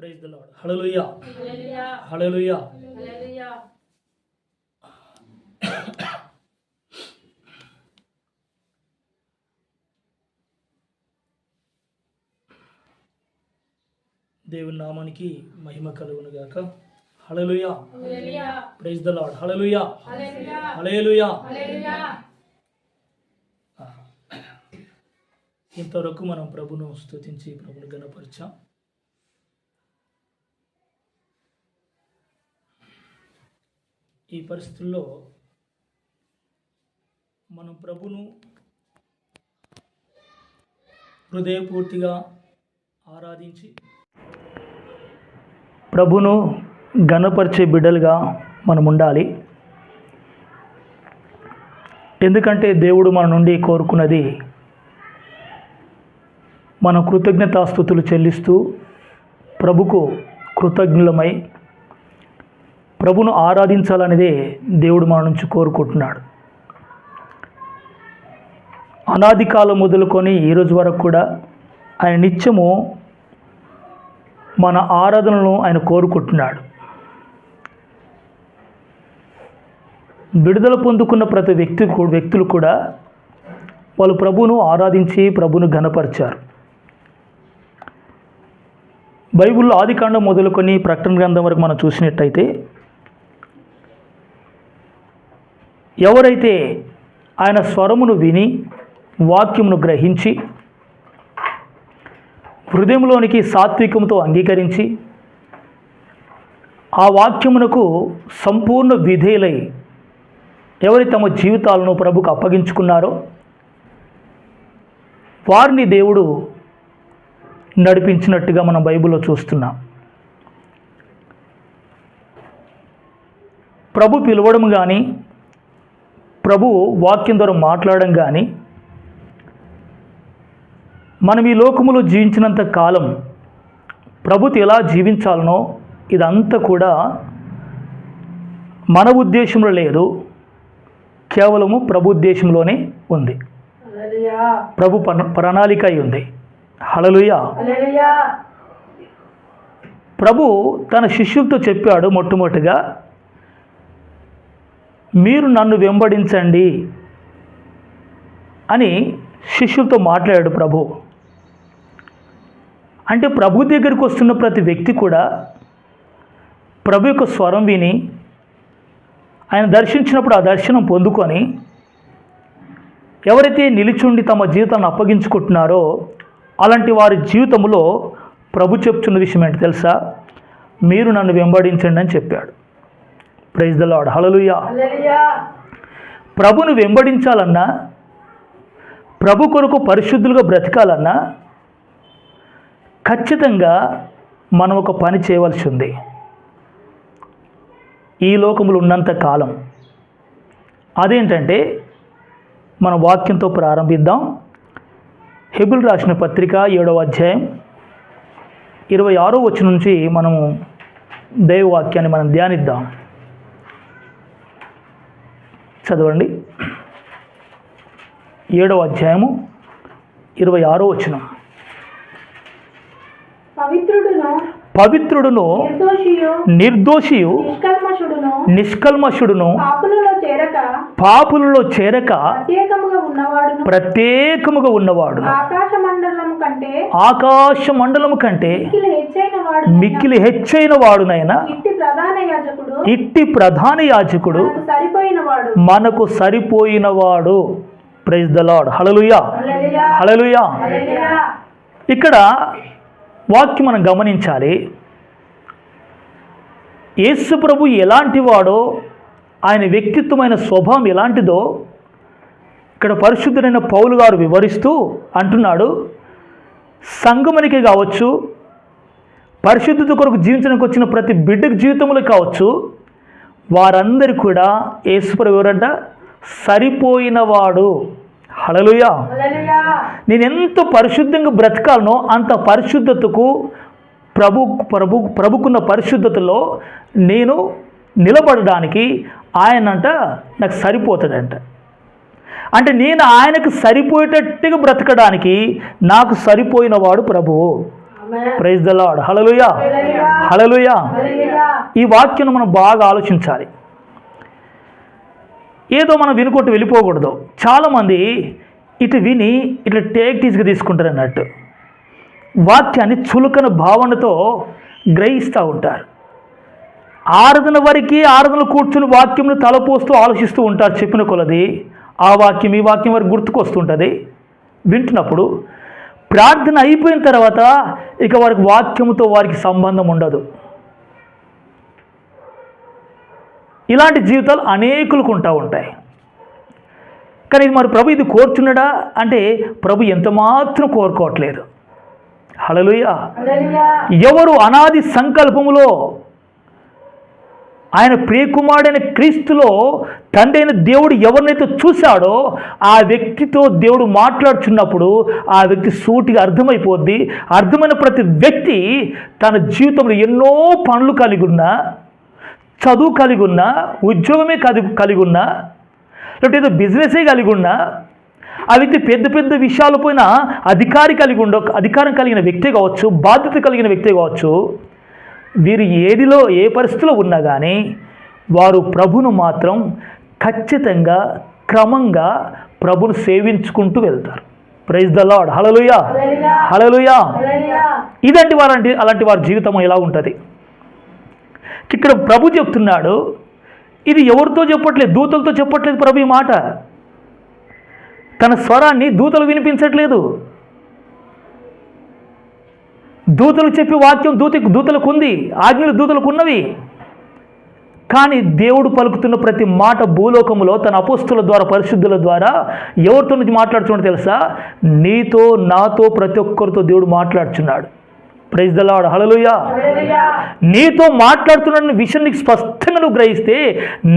Praise the Lord. హల్లెలూయా, హల్లెలూయా. దేవుని నామానికి మహిమ కలుగును గాక. హల్లెలూయా, ప్రైజ్ ది లార్డ్. హల్లెలూయా, హల్లెలూయా. ఇంతవరకు మనం ప్రభును స్తుతించి ప్రభును ఘనపరిచాం. ఈ పరిస్థితుల్లో మనం ప్రభును హృదయపూర్తిగా ఆరాధించి ప్రభును ఘనపరిచే బిడ్డలుగా మనం ఉండాలి. ఎందుకంటే దేవుడు మన నుండి కోరుకున్నది మనం కృతజ్ఞతాస్తుతులు చెల్లిస్తూ ప్రభుకు కృతజ్ఞులమై ప్రభును ఆరాధించాలనేదే దేవుడు మన నుంచి కోరుకుంటున్నాడు. అనాది కాలం మొదలుకొని ఈరోజు వరకు కూడా ఆయన నిత్యము మన ఆరాధనలను ఆయన కోరుకుంటున్నాడు. విడుదల పొందుకున్న ప్రతి వ్యక్తులు కూడా వాళ్ళు ప్రభువును ఆరాధించి ప్రభువును ఘనపరిచారు. బైబిల్లో ఆదికాండం మొదలుకొని ప్రకటన గ్రంథం వరకు మనం చూసినట్టయితే ఎవరైతే ఆయన స్వరమును విని వాక్యమును గ్రహించి హృదయంలోనికి సాత్వికంతో అంగీకరించి ఆ వాక్యమునకు సంపూర్ణ విధేయులై ఎవరైతే తమ జీవితాలను ప్రభుకు అప్పగించుకున్నారో వారిని దేవుడు నడిపించినట్టుగా మనం బైబిల్లో చూస్తున్నాం. ప్రభు పిలవడం కానీ ప్రభు వాక్యం ద్వారా మాట్లాడడం కానీ మనం ఈ లోకములో జీవించినంత కాలం ప్రభుతో ఎలా జీవించాలనో ఇదంతా కూడా మన ఉద్దేశంలో లేదు, కేవలము ప్రభు ఉద్దేశంలోనే ఉంది. ప్రభు ప్రణాళిక అయి ఉంది. హల్లెలూయా. ప్రభు తన శిష్యులతో చెప్పాడు, మొట్టమొదటిగా మీరు నన్ను వెంబడించండి అని శిష్యులతో మాట్లాడాడు ప్రభు. అంటే ప్రభు దగ్గరికి వస్తున్న ప్రతి వ్యక్తి కూడా ప్రభు యొక్క స్వరం విని ఆయన దర్శించినప్పుడు ఆ దర్శనం పొందుకొని ఎవరైతే నిలిచుండి తమ జీవితాన్ని అప్పగించుకుంటున్నారో అలాంటి వారి జీవితంలో ప్రభు చెప్తున్న విషయం ఏంటి తెలుసా? మీరు నన్ను వెంబడించండి అని చెప్పాడు. Praise the lord. హల్లెలూయా. ప్రభును వెంబడించాలన్నా ప్రభు కొరకు పరిశుద్ధులుగా బ్రతకాలన్నా ఖచ్చితంగా మనం ఒక పని చేయవలసి ఉంది. ఈ లోకములు ఉన్నంత కాలం అదేంటంటే మన వాక్యంతో ప్రారంభిద్దాం. హెబ్రీయులకు రాసిన పత్రిక 7వ అధ్యాయం 26వ వచనం నుంచి మనము దైవవాక్యాన్ని మనం ధ్యానిద్దాం. చదవండి. 7వ అధ్యాయము 26వ వచనం. పవిత్రుడును నిర్దోషియు నిష్కల్మషుడును పాపులలో చేరక ప్రత్యేకముగా ఉన్నవాడు ఆకాశ మండలము కంటే మిక్కిలి హెచ్చైన వాడునైనా ఇట్టి ప్రధాన యాజకుడు మనకు సరిపోయినవాడు. Praise the lord. హల్లెలూయా, హల్లెలూయా. ఇక్కడ వాక్యం మనం గమనించాలి. యేసు ప్రభు ఎలాంటి వాడో, ఆయన వ్యక్తిత్వమైన స్వభావం ఎలాంటిదో ఇక్కడ పరిశుద్ధుడైన పౌలు గారు వివరిస్తూ అంటున్నాడు. సంగమునికి కావచ్చు, పరిశుద్ధత కొరకు జీవించడానికి వచ్చిన ప్రతి బిడ్డకు జీవితంలో కావచ్చు, వారందరి కూడా యేసు ప్రభు ఎవరంట? సరిపోయినవాడు. హల్లెలూయా. నేను ఎంత పరిశుద్ధంగా బ్రతకాలనో అంత పరిశుద్ధతకు ప్రభుకున్న పరిశుద్ధతలో నేను నిలబడడానికి ఆయనంట నాకు సరిపోతాడంట. అంటే నేను ఆయనకు సరిపోయేటట్టుగా బ్రతకడానికి నాకు సరిపోయినవాడు ప్రభువు. Praise the lord. హల్లెలూయా, హల్లెలూయా. ఈ వాక్యం మనం బాగా ఆలోచించాలి. ఏదో మనం వినుకుంటూ వెళ్ళిపోకూడదు. చాలామంది ఇటు విని ఇట్లా టేక్టీస్గా తీసుకుంటారు అన్నట్టు, వాక్యాన్ని చులకన భావనతో గ్రహిస్తూ ఉంటారు. ఆరాధన వరకు ఆరాధనలు కూర్చుని వాక్యంను తలపోస్తూ ఆలోచిస్తూ ఉంటారు. చెప్పిన కొలది ఆ వాక్యం ఈ వాక్యం వరకు గుర్తుకొస్తుంటుంది వింటున్నప్పుడు. ప్రార్థన అయిపోయిన తర్వాత ఇక వారికి వాక్యంతో వారికి సంబంధం ఉండదు. ఇలాంటి జీవితాలు అనేకులకు ఉంటాయి. కానీ ఇది మరి ప్రభు ఇది కోరుచున్నాడా అంటే ప్రభు ఎంత మాత్రం కోరుకోవట్లేదు. హల్లెలూయా. ఎవరు అనాది సంకల్పములో ఆయన ప్రియకుమారుడైన క్రీస్తులో తండ్రి అయిన దేవుడు ఎవరినైతే చూశాడో ఆ వ్యక్తితో దేవుడు మాట్లాడుచున్నప్పుడు ఆ వ్యక్తి సూటిగా అర్థమైపోద్ది. అర్థమైన ప్రతి వ్యక్తి తన జీవితంలో ఎన్నో పనులు కలిగి ఉన్నా, చదువు కలిగి ఉన్నా, ఉద్యోగమే కలిగి ఉన్నా, లేకపోతే ఏదో బిజినెసే కలిగి ఉన్నా, ఆ వ్యక్తి పెద్ద పెద్ద విషయాలు పోయిన అధికారం కలిగిన వ్యక్తి కావచ్చు, బాధ్యత కలిగిన వ్యక్తి కావచ్చు, వీరు ఏ పరిస్థితిలో ఉన్నా కానీ వారు ప్రభును మాత్రం ఖచ్చితంగా క్రమంగా ప్రభును సేవించుకుంటూ వెళ్తారు. Praise the lord. హల్లెలూయా, హల్లెలూయా. అలాంటి వారి జీవితం ఎలా ఉంటుంది? ఇక్కడ ప్రభు చెప్తున్నాడు, ఇది ఎవరితో చెప్పట్లేదు, దూతలతో చెప్పట్లేదు. ప్రభు ఈ మాట తన స్వరాన్ని దూతలు వినిపించట్లేదు. దూతలు చెప్పి వాక్యం దూతలకు ఉంది, ఆజ్ఞలు దూతలకు ఉన్నవి. కానీ దేవుడు పలుకుతున్న ప్రతి మాట భూలోకములో తన అపోస్తుల ద్వారా, పరిశుద్ధుల ద్వారా ఎవరితో నుంచి మాట్లాడుతున్నాడో తెలుసా? నీతో, నాతో, ప్రతి ఒక్కరితో దేవుడు మాట్లాడుచున్నాడు. Praise the lord. హల్లెలూయా. నీతో మాట్లాడుతున్న విషయం నీకు స్పష్టంగా నువ్వు గ్రహిస్తే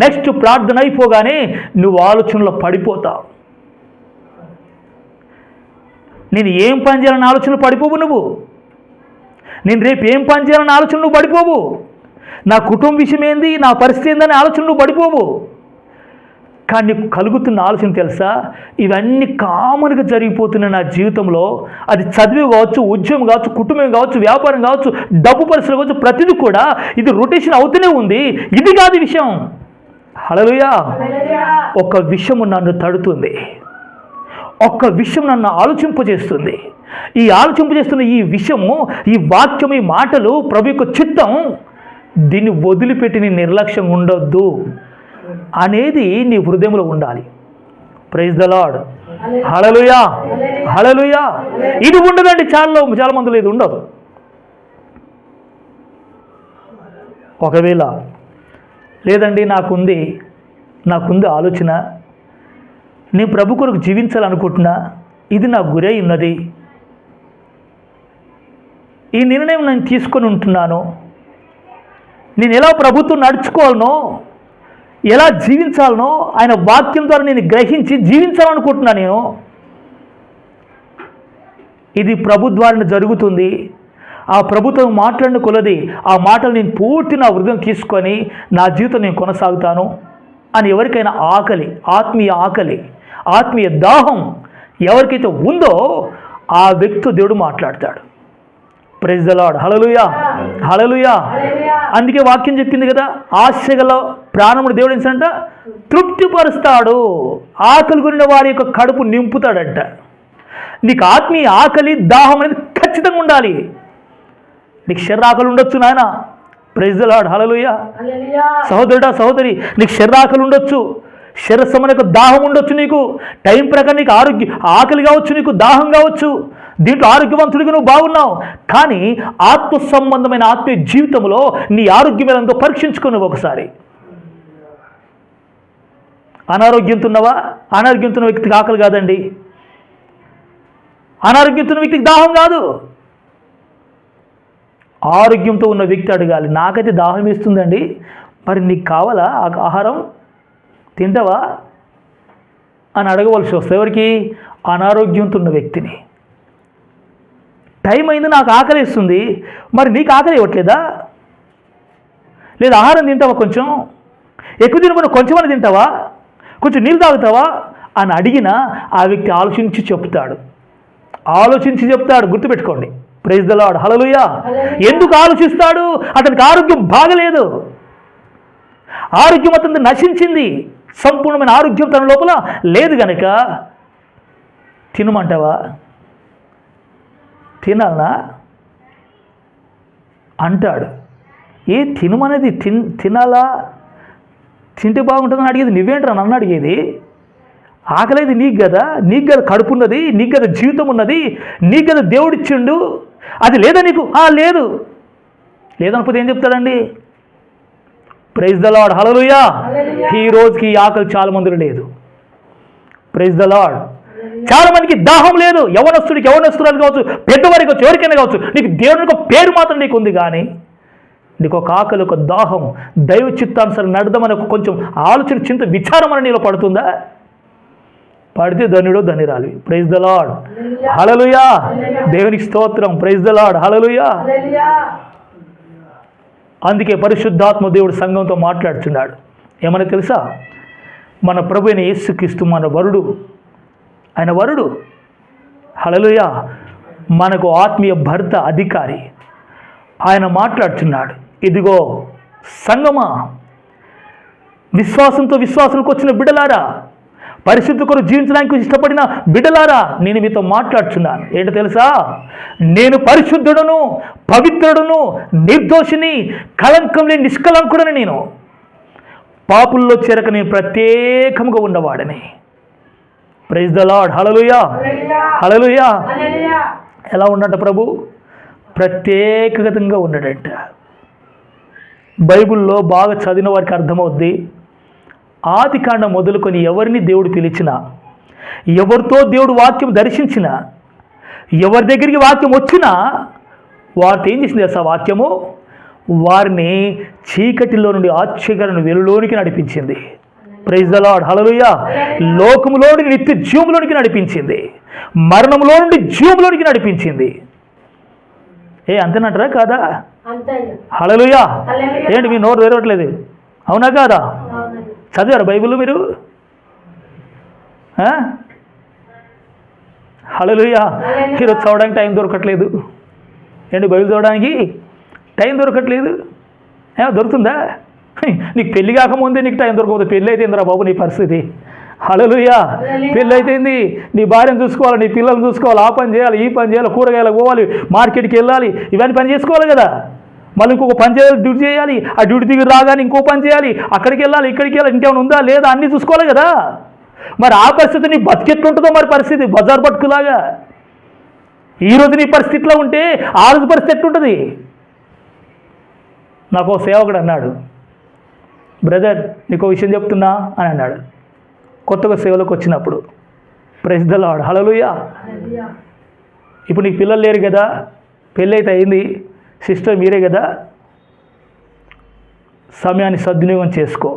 నెక్స్ట్ ప్రార్థన అయిపోగానే నువ్వు ఆలోచనలో పడిపోతావు. నేను ఏం పని చేయాలన్న ఆలోచనలు పడిపోవు నువ్వు. నేను రేపు ఏం పని చేయాలన్న ఆలోచన నువ్వు పడిపోవు. నా కుటుంబ విషయం ఏంది, నా పరిస్థితి ఏందని ఆలోచన నువ్వు పడిపోవు. కానీ నీకు కలుగుతున్న ఆలోచన తెలుసా? ఇవన్నీ కామన్గా జరిగిపోతున్న నా జీవితంలో, అది చదివి కావచ్చు, ఉద్యోగం కావచ్చు, కుటుంబం కావచ్చు, వ్యాపారం కావచ్చు, డబ్బు పరిస్థితులు కావచ్చు, ప్రతిదీ కూడా ఇది రొటేషన్ అవుతూనే ఉంది. ఇది కాదు విషయం. హల్లెలూయా. ఒక విషయం నన్ను తడుతుంది, ఒక్క విషయం నన్ను ఆలోచింపజేస్తుంది. ఈ ఆలోచింపజేస్తున్న ఈ విషయము, ఈ వాక్యం, ఈ మాటలు ప్రభు యొక్క చిత్తం, దీన్ని వదిలిపెట్టి నీ నిర్లక్ష్యం ఉండొద్దు అనేది నీ హృదయంలో ఉండాలి. Praise the lord. హల్లెలూయా, హల్లెలూయా. ఇది ఉండదండి చాలా మందిలో ఇది ఉండదు. ఒకవేళ లేదండి నాకుంది ఆలోచన, నేను ప్రభు కొరకు జీవించాలనుకుంటున్నా, ఇది నా గురై ఉన్నది, ఈ నిర్ణయం నేను తీసుకొని ఉంటున్నాను, నేను ఎలా ప్రభుత్వం నడుచుకోవాలనో, ఎలా జీవించాలనో ఆయన వాక్యం ద్వారా నేను గ్రహించి జీవించాలనుకుంటున్నా. నేను ఇది ప్రభు ద్వారా జరుగుతుంది. ఆ ప్రభుత్వం మాట్లాడిన కొలది ఆ మాటలు నేను పూర్తి నా హృదయం తీసుకొని నా జీవితం నేను కొనసాగుతాను అని ఎవరికైనా ఆత్మీయ దాహం ఎవరికైతే ఉందో ఆ వ్యక్తితో దేవుడు మాట్లాడతాడు. Praise the lord. హల్లెలూయా, హల్లెలూయా. అందుకే వాక్యం చెప్పింది కదా, ఆశగల ప్రాణముడు దేవుడు ఏంటంట తృప్తిపరుస్తాడు, ఆకలి గురిన వారి యొక్క కడుపు నింపుతాడంట. నీకు ఆత్మీయ ఆకలి దాహం అనేది ఖచ్చితంగా ఉండాలి. నీకు శరీరాకలి ఉండొచ్చు నాయన. Praise the lord. హల్లెలూయా. సహోదరుడా, సహోదరి, నీకు శరీరాకలి ఉండొచ్చు, శరీరమైన దాహం ఉండొచ్చు. నీకు టైం ప్రకారం నీకు ఆకలి కావచ్చు, నీకు దాహం కావచ్చు, దీంట్లో ఆరోగ్యవంతుడిగా నువ్వు బాగున్నావు. కానీ ఆత్మ సంబంధమైన ఆత్మీయ జీవితంలో నీ ఆరోగ్యం ఏదంతో పరీక్షించుకున్నావు ఒకసారి. అనారోగ్యంతో ఉన్నవా? అనారోగ్యంతో ఉన్న వ్యక్తికి ఆకలి కాదండి, అనారోగ్యంతో ఉన్న వ్యక్తికి దాహం కాదు. ఆరోగ్యంతో ఉన్న వ్యక్తి అడగాలి, నాకైతే దాహం వేస్తుందండి, మరి నీకు కావాలా ఆహారం, తింటావా అని అడగవలసి వస్తుంది. ఎవరికి? అనారోగ్యంతో ఉన్న వ్యక్తిని. టైం అయింది, నాకు ఆకలి ఇస్తుంది, మరి నీకు ఆకలి ఇవ్వట్లేదా? లేదా ఆహారం తింటావా, కొంచెం ఎక్కువ తినకుండా కొంచెమని తింటావా, కొంచెం నీళ్ళు తాగుతావా అని అడిగినా ఆ వ్యక్తి ఆలోచించి చెప్తాడు. గుర్తుపెట్టుకోండి. ప్రైజ్ ద లార్డ్, హల్లెలూయా. ఎందుకు ఆలోచిస్తాడు? అతనికి ఆరోగ్యం బాగలేదు, ఆరోగ్యం అతను నశించింది, సంపూర్ణమైన ఆరోగ్యం తన లోపల లేదు గనక తినమంటావా? తినాలనా అంటాడు. తినమనేది తినాలా? తింటే బాగుంటుందని అడిగేది నువ్వేంట్రా నన్ను అడిగేది? ఆకలేదు నీకు కదా కడుపున్నది, నీకు కదా జీవితం ఉన్నది, నీకు కదా దేవుడిచ్చిండు, అది లేదా నీకు? లేదు. లేదనుకోతే ఏం చెప్తాడండి? ప్రైజ్ ద లార్డ్, హల్లెలూయా. ఈ రోజుకి ఆకలి చాలా మందిలో లేదు. Praise the lord. చాలా మందికి దాహం లేదు. యవనస్తురాలు కావచ్చు, పెద్దవారికి కావచ్చు, ఎవరికైనా కావచ్చు, నీకు దేవుని యొక్క పేరు మాత్రం నీకు ఉంది, కానీ నీకు ఒక ఆకలి, ఒక దాహం, దైవ చిత్తానుసారం నడదామని ఒక కొంచెం ఆలోచన, చింత, విచారం అని నీలో పడుతుందా? పడితే ధన్యుడు, ధన్యురాలి. ప్రైజ్ ద లార్డ్, హల్లెలూయా. దేవునికి స్తోత్రం. ప్రైజ్ ద లార్డ్, హల్లెలూయా. అందుకే పరిశుద్ధాత్మ దేవుడు సంఘంతో మాట్లాడుతున్నాడు. ఏమని తెలుసా? మన ప్రభు అయిన యేసుక్రీస్తు మన వరుడు, ఆయన వరుడు, హల్లెలూయా, మనకు ఆత్మీయ భర్త, అధికారి. ఆయన మాట్లాడుతున్నాడు. ఇదిగో సంగమా, విశ్వాసంకి వచ్చిన బిడ్డలారా, పరిశుద్ధ కొరకు జీవించడానికి ఇష్టపడిన బిడ్డలారా, నేను మీతో మాట్లాడుతున్నాను. ఏంటో తెలుసా? నేను పరిశుద్ధుడను, పవిత్రుడును, నిర్దోషిని, కళంకం లేని నిష్కలంకుడని, నేను పాపుల్లో చేరక నేను ప్రత్యేకంగా ఉన్నవాడని. ప్రైజ్ ద లార్డ్, హల్లెలూయా, హల్లెలూయా. ఎలా ఉన్నట్ట ప్రభు? ప్రత్యేకంగా ఉన్నాడంట. బైబిల్లో బాగా చదివిన వారికి అర్థమవుద్ది. ఆదికాండం మొదలుకొని ఎవరిని దేవుడు పిలిచినా, ఎవరితో దేవుడు వాక్యం దర్శించినా, ఎవరి దగ్గరికి వాక్యం వచ్చినా, వారితో ఏం చేసింది అసలు వాక్యము? వారిని చీకటిలో నుండి ఆశ్చర్యకరమైన వెలుగులోనికి నడిపించింది. ప్రైజ్ ద లార్డ్, హల్లెలూయా. లోకములో నుండి నిత్య జీవంలోనికి నడిపించింది, మరణంలో నుండి జీవంలోనికి నడిపించింది. అంతేనంటారా కాదా? హల్లెలూయా. ఏంటి మీ నోరు తెరవట్లేదు? అవునా కాదా? చదివారు బైబిల్ మీరు? హల్లెలూయా. ఈరోజు చదవడానికి టైం దొరకట్లేదు. ఏంటి బైబిల్ చదవడానికి టైం దొరకట్లేదు? దొరుకుతుందా? నీకు పెళ్ళి కాకముందే నీకు టైం దొరకదు. పెళ్ళి అయితే ఇంద్రా బాబు నీ పరిస్థితి. హల్లెలూయా. పెళ్ళి అయిపోయింది, నీ భార్యను చూసుకోవాలి, నీ పిల్లల్ని చూసుకోవాలి, ఆ పని చేయాలి, ఈ పని చేయాలి, కూరగాయలకు పోవాలి, మార్కెట్కి వెళ్ళాలి, ఇవన్నీ పని చేసుకోవాలి కదా. మళ్ళీ ఇంకొక పని చేయాలి, డ్యూటీ చేయాలి, ఆ డ్యూటీ దిగి రాగానే ఇంకో పని చేయాలి, అక్కడికి వెళ్ళాలి, ఇక్కడికి వెళ్ళాలి, ఇంకేమైనా ఉందా లేదా అన్నీ చూసుకోవాలి కదా. మరి ఆ పరిస్థితి నీ బతికెట్లుంటుందో మరి పరిస్థితి, బజార్ బతుకులాగా. ఈరోజు నీ పరిస్థితిలో ఉంటే ఆ రోజు పరిస్థితి ఎట్లుంటుంది? నాకు సేవకుడు అన్నాడు, బ్రదర్ నీకు విషయం చెప్తున్నా అని అన్నాడు. కొత్తగా సేవలోకి వచ్చినప్పుడు. ప్రైజ్ ద లార్డ్, హల్లెలూయా. ఇప్పుడు నీకు పిల్లలు లేరు కదా, పెళ్ళి అయితే అయింది, సిస్టర్ మీరే కదా, సమయాన్ని సద్వినియోగం చేసుకో.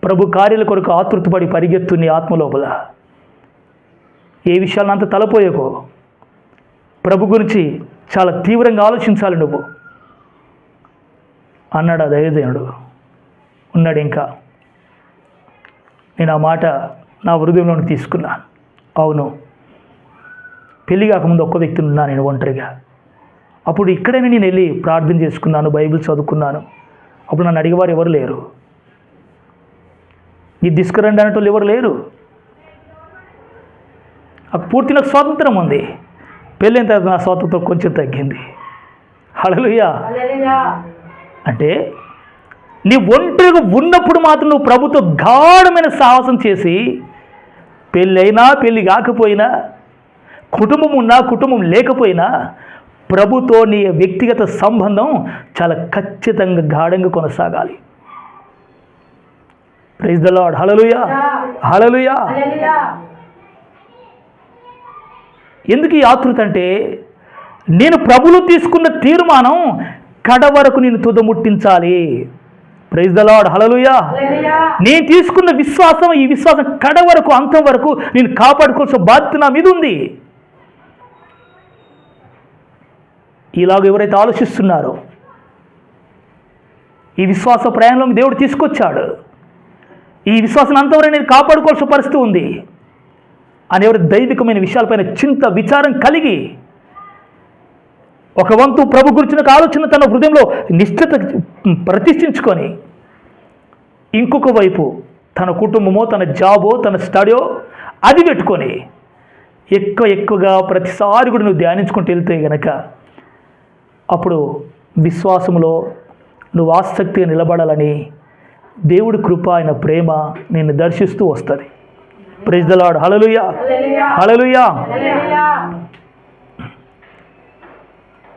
ప్రభు కార్యాల కొరకు ఆతృతపడి పరిగెత్తు నీ ఆత్మ లోపల. ఏ విషయాలను అంత తలపోయకో. ప్రభు గురించి చాలా తీవ్రంగా ఆలోచించాలి నువ్వు అన్నాడు ఆ దైవజనుడు. ఉన్నాడు ఇంకా. నేను ఆ మాట నా హృదయంలోకి తీసుకున్నాను. అవును, పెళ్ళి కాకముందు ఒక్క వ్యక్తిని ఉన్నాను నేను ఒంటరిగా. అప్పుడు ఇక్కడైనా నేను వెళ్ళి ప్రార్థన చేసుకున్నాను, బైబిల్ చదువుకున్నాను. అప్పుడు నన్ను అడిగేవారు ఎవరు లేరు, ఇది తీసుకురండి అనేటోళ్ళు ఎవరు లేరు. పూర్తి నాకు స్వాతంత్రం ఉంది. పెళ్ళైన తర్వాత నా స్వాతంత్రం కొంచెం తగ్గింది. హల్లెలూయా. అంటే నీ ఒంటరిగా ఉన్నప్పుడు మాత్రం నువ్వు ప్రభుతో గాఢమైన సాహసం చేసి, పెళ్ళైనా పెళ్ళి కాకపోయినా, కుటుంబం ఉన్నా కుటుంబం లేకపోయినా, ప్రభుతో నీ వ్యక్తిగత సంబంధం చాలా ఖచ్చితంగా గాఢంగా కొనసాగాలి. ప్రైజ్ ద లార్డ్, హల్లెలూయా, హల్లెలూయా. ఎందుకు ఈ ఆతృత అంటే, నేను ప్రభువులో తీసుకున్న తీర్మానం కడ వరకు నేను తుదముట్టించాలి. ప్రైజ్ ద లార్డ్, హల్లెలూయా. నేను తీసుకున్న విశ్వాసం, ఈ విశ్వాసం కడ వరకు, అంతం వరకు నేను కాపాడుకోవాల్సిన బాధ్యత నా మీద ఉంది. ఇలాగ ఎవరైతే ఆలోచిస్తున్నారో, ఈ విశ్వాస ప్రయాణంలో దేవుడు తీసుకొచ్చాడు, ఈ విశ్వాసాన్ని అంతవరకు నేను కాపాడుకోవాల్సిన పరిస్థితి ఉంది అని ఎవరు దైవికమైన విషయాలపైన చింత విచారం కలిగి ఒక వంతు ప్రభు గురించిన ఆలోచన తన హృదయంలో నిష్ఠత ప్రతిష్ఠించుకొని, ఇంకొక వైపు తన కుటుంబమో, తన జాబో, తన స్టడీయో అది పెట్టుకొని ఎక్కువగా ప్రతిసారి కూడా నువ్వు ధ్యానించుకుంటూ వెళ్తే గనక అప్పుడు విశ్వాసంలో నువ్వు ఆసక్తిగా నిలబడాలని దేవుడి కృప, ఆయన ప్రేమ నిన్ను దర్శిస్తూ వస్తుంది. Praise the lord. హల్లెలూయా, హల్లెలూయా.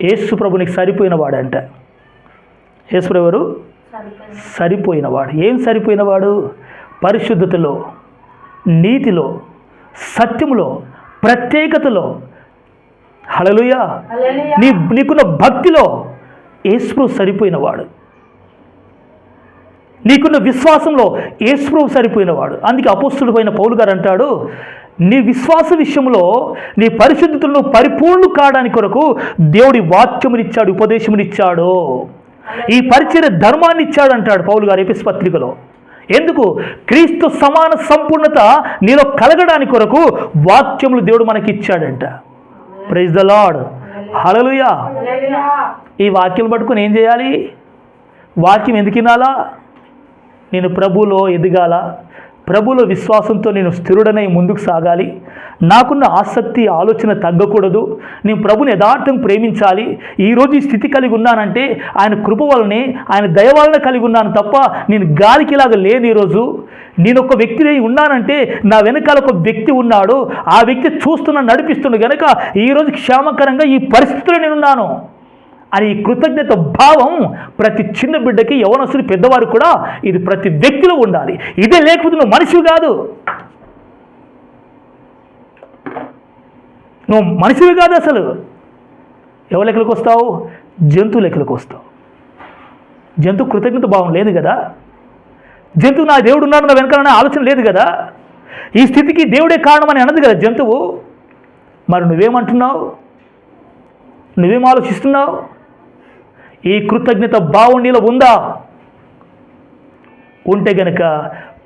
యేసు ప్రభు నీకు సరిపోయిన వాడంట. యేసు ప్రభు ఎవరు? సరిపోయినవాడు. ఏం సరిపోయినవాడు? పరిశుద్ధతలో, నీతిలో, సత్యములో, ప్రత్యేకతలో, హల్లెలూయా, నీకున్న భక్తిలో యేసు ప్రభు సరిపోయినవాడు. నీకున్న విశ్వాసంలో యేసు ప్రభు సరిపోయినవాడు. అందుకే అపోస్తలుడు అయిన పౌలు గారు అంటాడు, నీ విశ్వాస విషయంలో నీ పరిశుద్ధతలను పరిపూర్ణ కావడానికి కొరకు దేవుడి వాక్యమునిచ్చాడు, ఉపదేశమునిచ్చాడు, ఈ పరిచర్య ధర్మాన్ని ఇచ్చాడు అంటాడు పౌలు గారు ఎఫెసు పత్రికలో. ఎందుకు? క్రీస్తు సమాన సంపూర్ణత నీలో కలగడానికి కొరకు వాక్యములు దేవుడు మనకి ఇచ్చాడంట. Praise the lord. హల్లెలూయా. ఈ వాక్యం పట్టుకుని ఏం చేయాలి? వాక్యం ఎందుకు వినాలా? నేను ప్రభులో ఎదగాల, ప్రభులో విశ్వాసంతో నేను స్థిరుడనై ముందుకు సాగాలి, నాకున్న ఆసక్తి ఆలోచన తగ్గకూడదు, నేను ప్రభుని యథార్థం ప్రేమించాలి. ఈరోజు ఈ స్థితి కలిగి ఉన్నానంటే ఆయన కృప వలనే, ఆయన దయ వలన కలిగి ఉన్నాను తప్ప నేను గాలికిలాగా లేను. ఈరోజు నేను ఒక వ్యక్తిని ఉన్నానంటే నా వెనకాల ఒక వ్యక్తి ఉన్నాడు, ఆ వ్యక్తి చూస్తున్నా, నడిపిస్తున్నాడు కనుక ఈరోజు క్షేమకరంగా ఈ పరిస్థితిలో నేనున్నాను అని ఈ కృతజ్ఞత భావం ప్రతి చిన్న బిడ్డకి, యవనస్తుడు, పెద్దవారు కూడా ఇది ప్రతి వ్యక్తిలో ఉండాలి. ఇదే లేకపోతే నువ్వు మనిషివి కాదు, నువ్వు మనిషివి కాదు. అసలు ఎవరి లెక్కలకు వస్తావు? జంతువు లెక్కలకు వస్తావు. జంతువు కృతజ్ఞత భావం లేదు కదా. జంతువు నా దేవుడు ఉన్నాడు నా వెనకాలనే ఆలోచన లేదు కదా. ఈ స్థితికి దేవుడే కారణమని అన్నది కదా జంతువు. మరి నువ్వేమంటున్నావు? నువ్వేం ఆలోచిస్తున్నావు? ఈ కృతజ్ఞత భావం నీలో ఉందా? ఉంటే గనక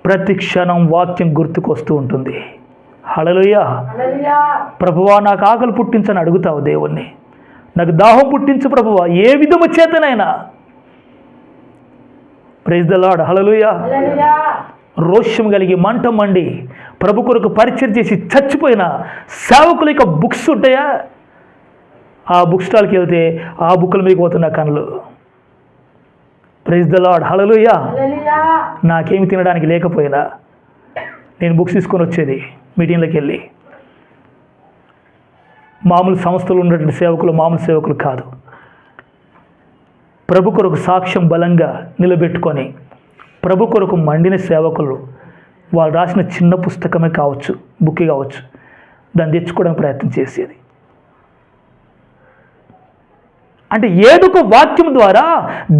ప్రతి క్షణం వాక్యం గుర్తుకొస్తూ ఉంటుంది. హల్లెలూయా. ప్రభువా నాకు ఆకలి పుట్టించని అడుగుతావు దేవుణ్ణి. నాకు దాహం పుట్టించు ప్రభువా, ఏ విధము చేతనైనా. Praise the lord. హల్లెలూయా. రోషం కలిగి మంట మండి ప్రభు కొరకు పరిచయం చేసి చచ్చిపోయిన సేవకుల యొక్క బుక్స్ ఉంటాయా? ఆ బుక్ స్టాల్కి వెళ్తే ఆ బుక్కుల మీద పోతున్న కనులు. Praise the lord. హల్లెలూయా. నాకేమి తినడానికి లేకపోయినా నేను బుక్స్ తీసుకొని వచ్చేది మీటింగ్లోకి వెళ్ళి. మామూలు సంస్థలు ఉన్నటువంటి సేవకులు మామూలు సేవకులు కాదు. ప్రభు కొరకు సాక్ష్యం బలంగా నిలబెట్టుకొని ప్రభు కొరకు మండిన సేవకులు, వాళ్ళు రాసిన చిన్న పుస్తకమే కావచ్చు, బుక్ కావచ్చు, దాన్ని తెచ్చుకోవడానికి ప్రయత్నం చేసేది. అంటే ఏదో ఒక వాక్యం ద్వారా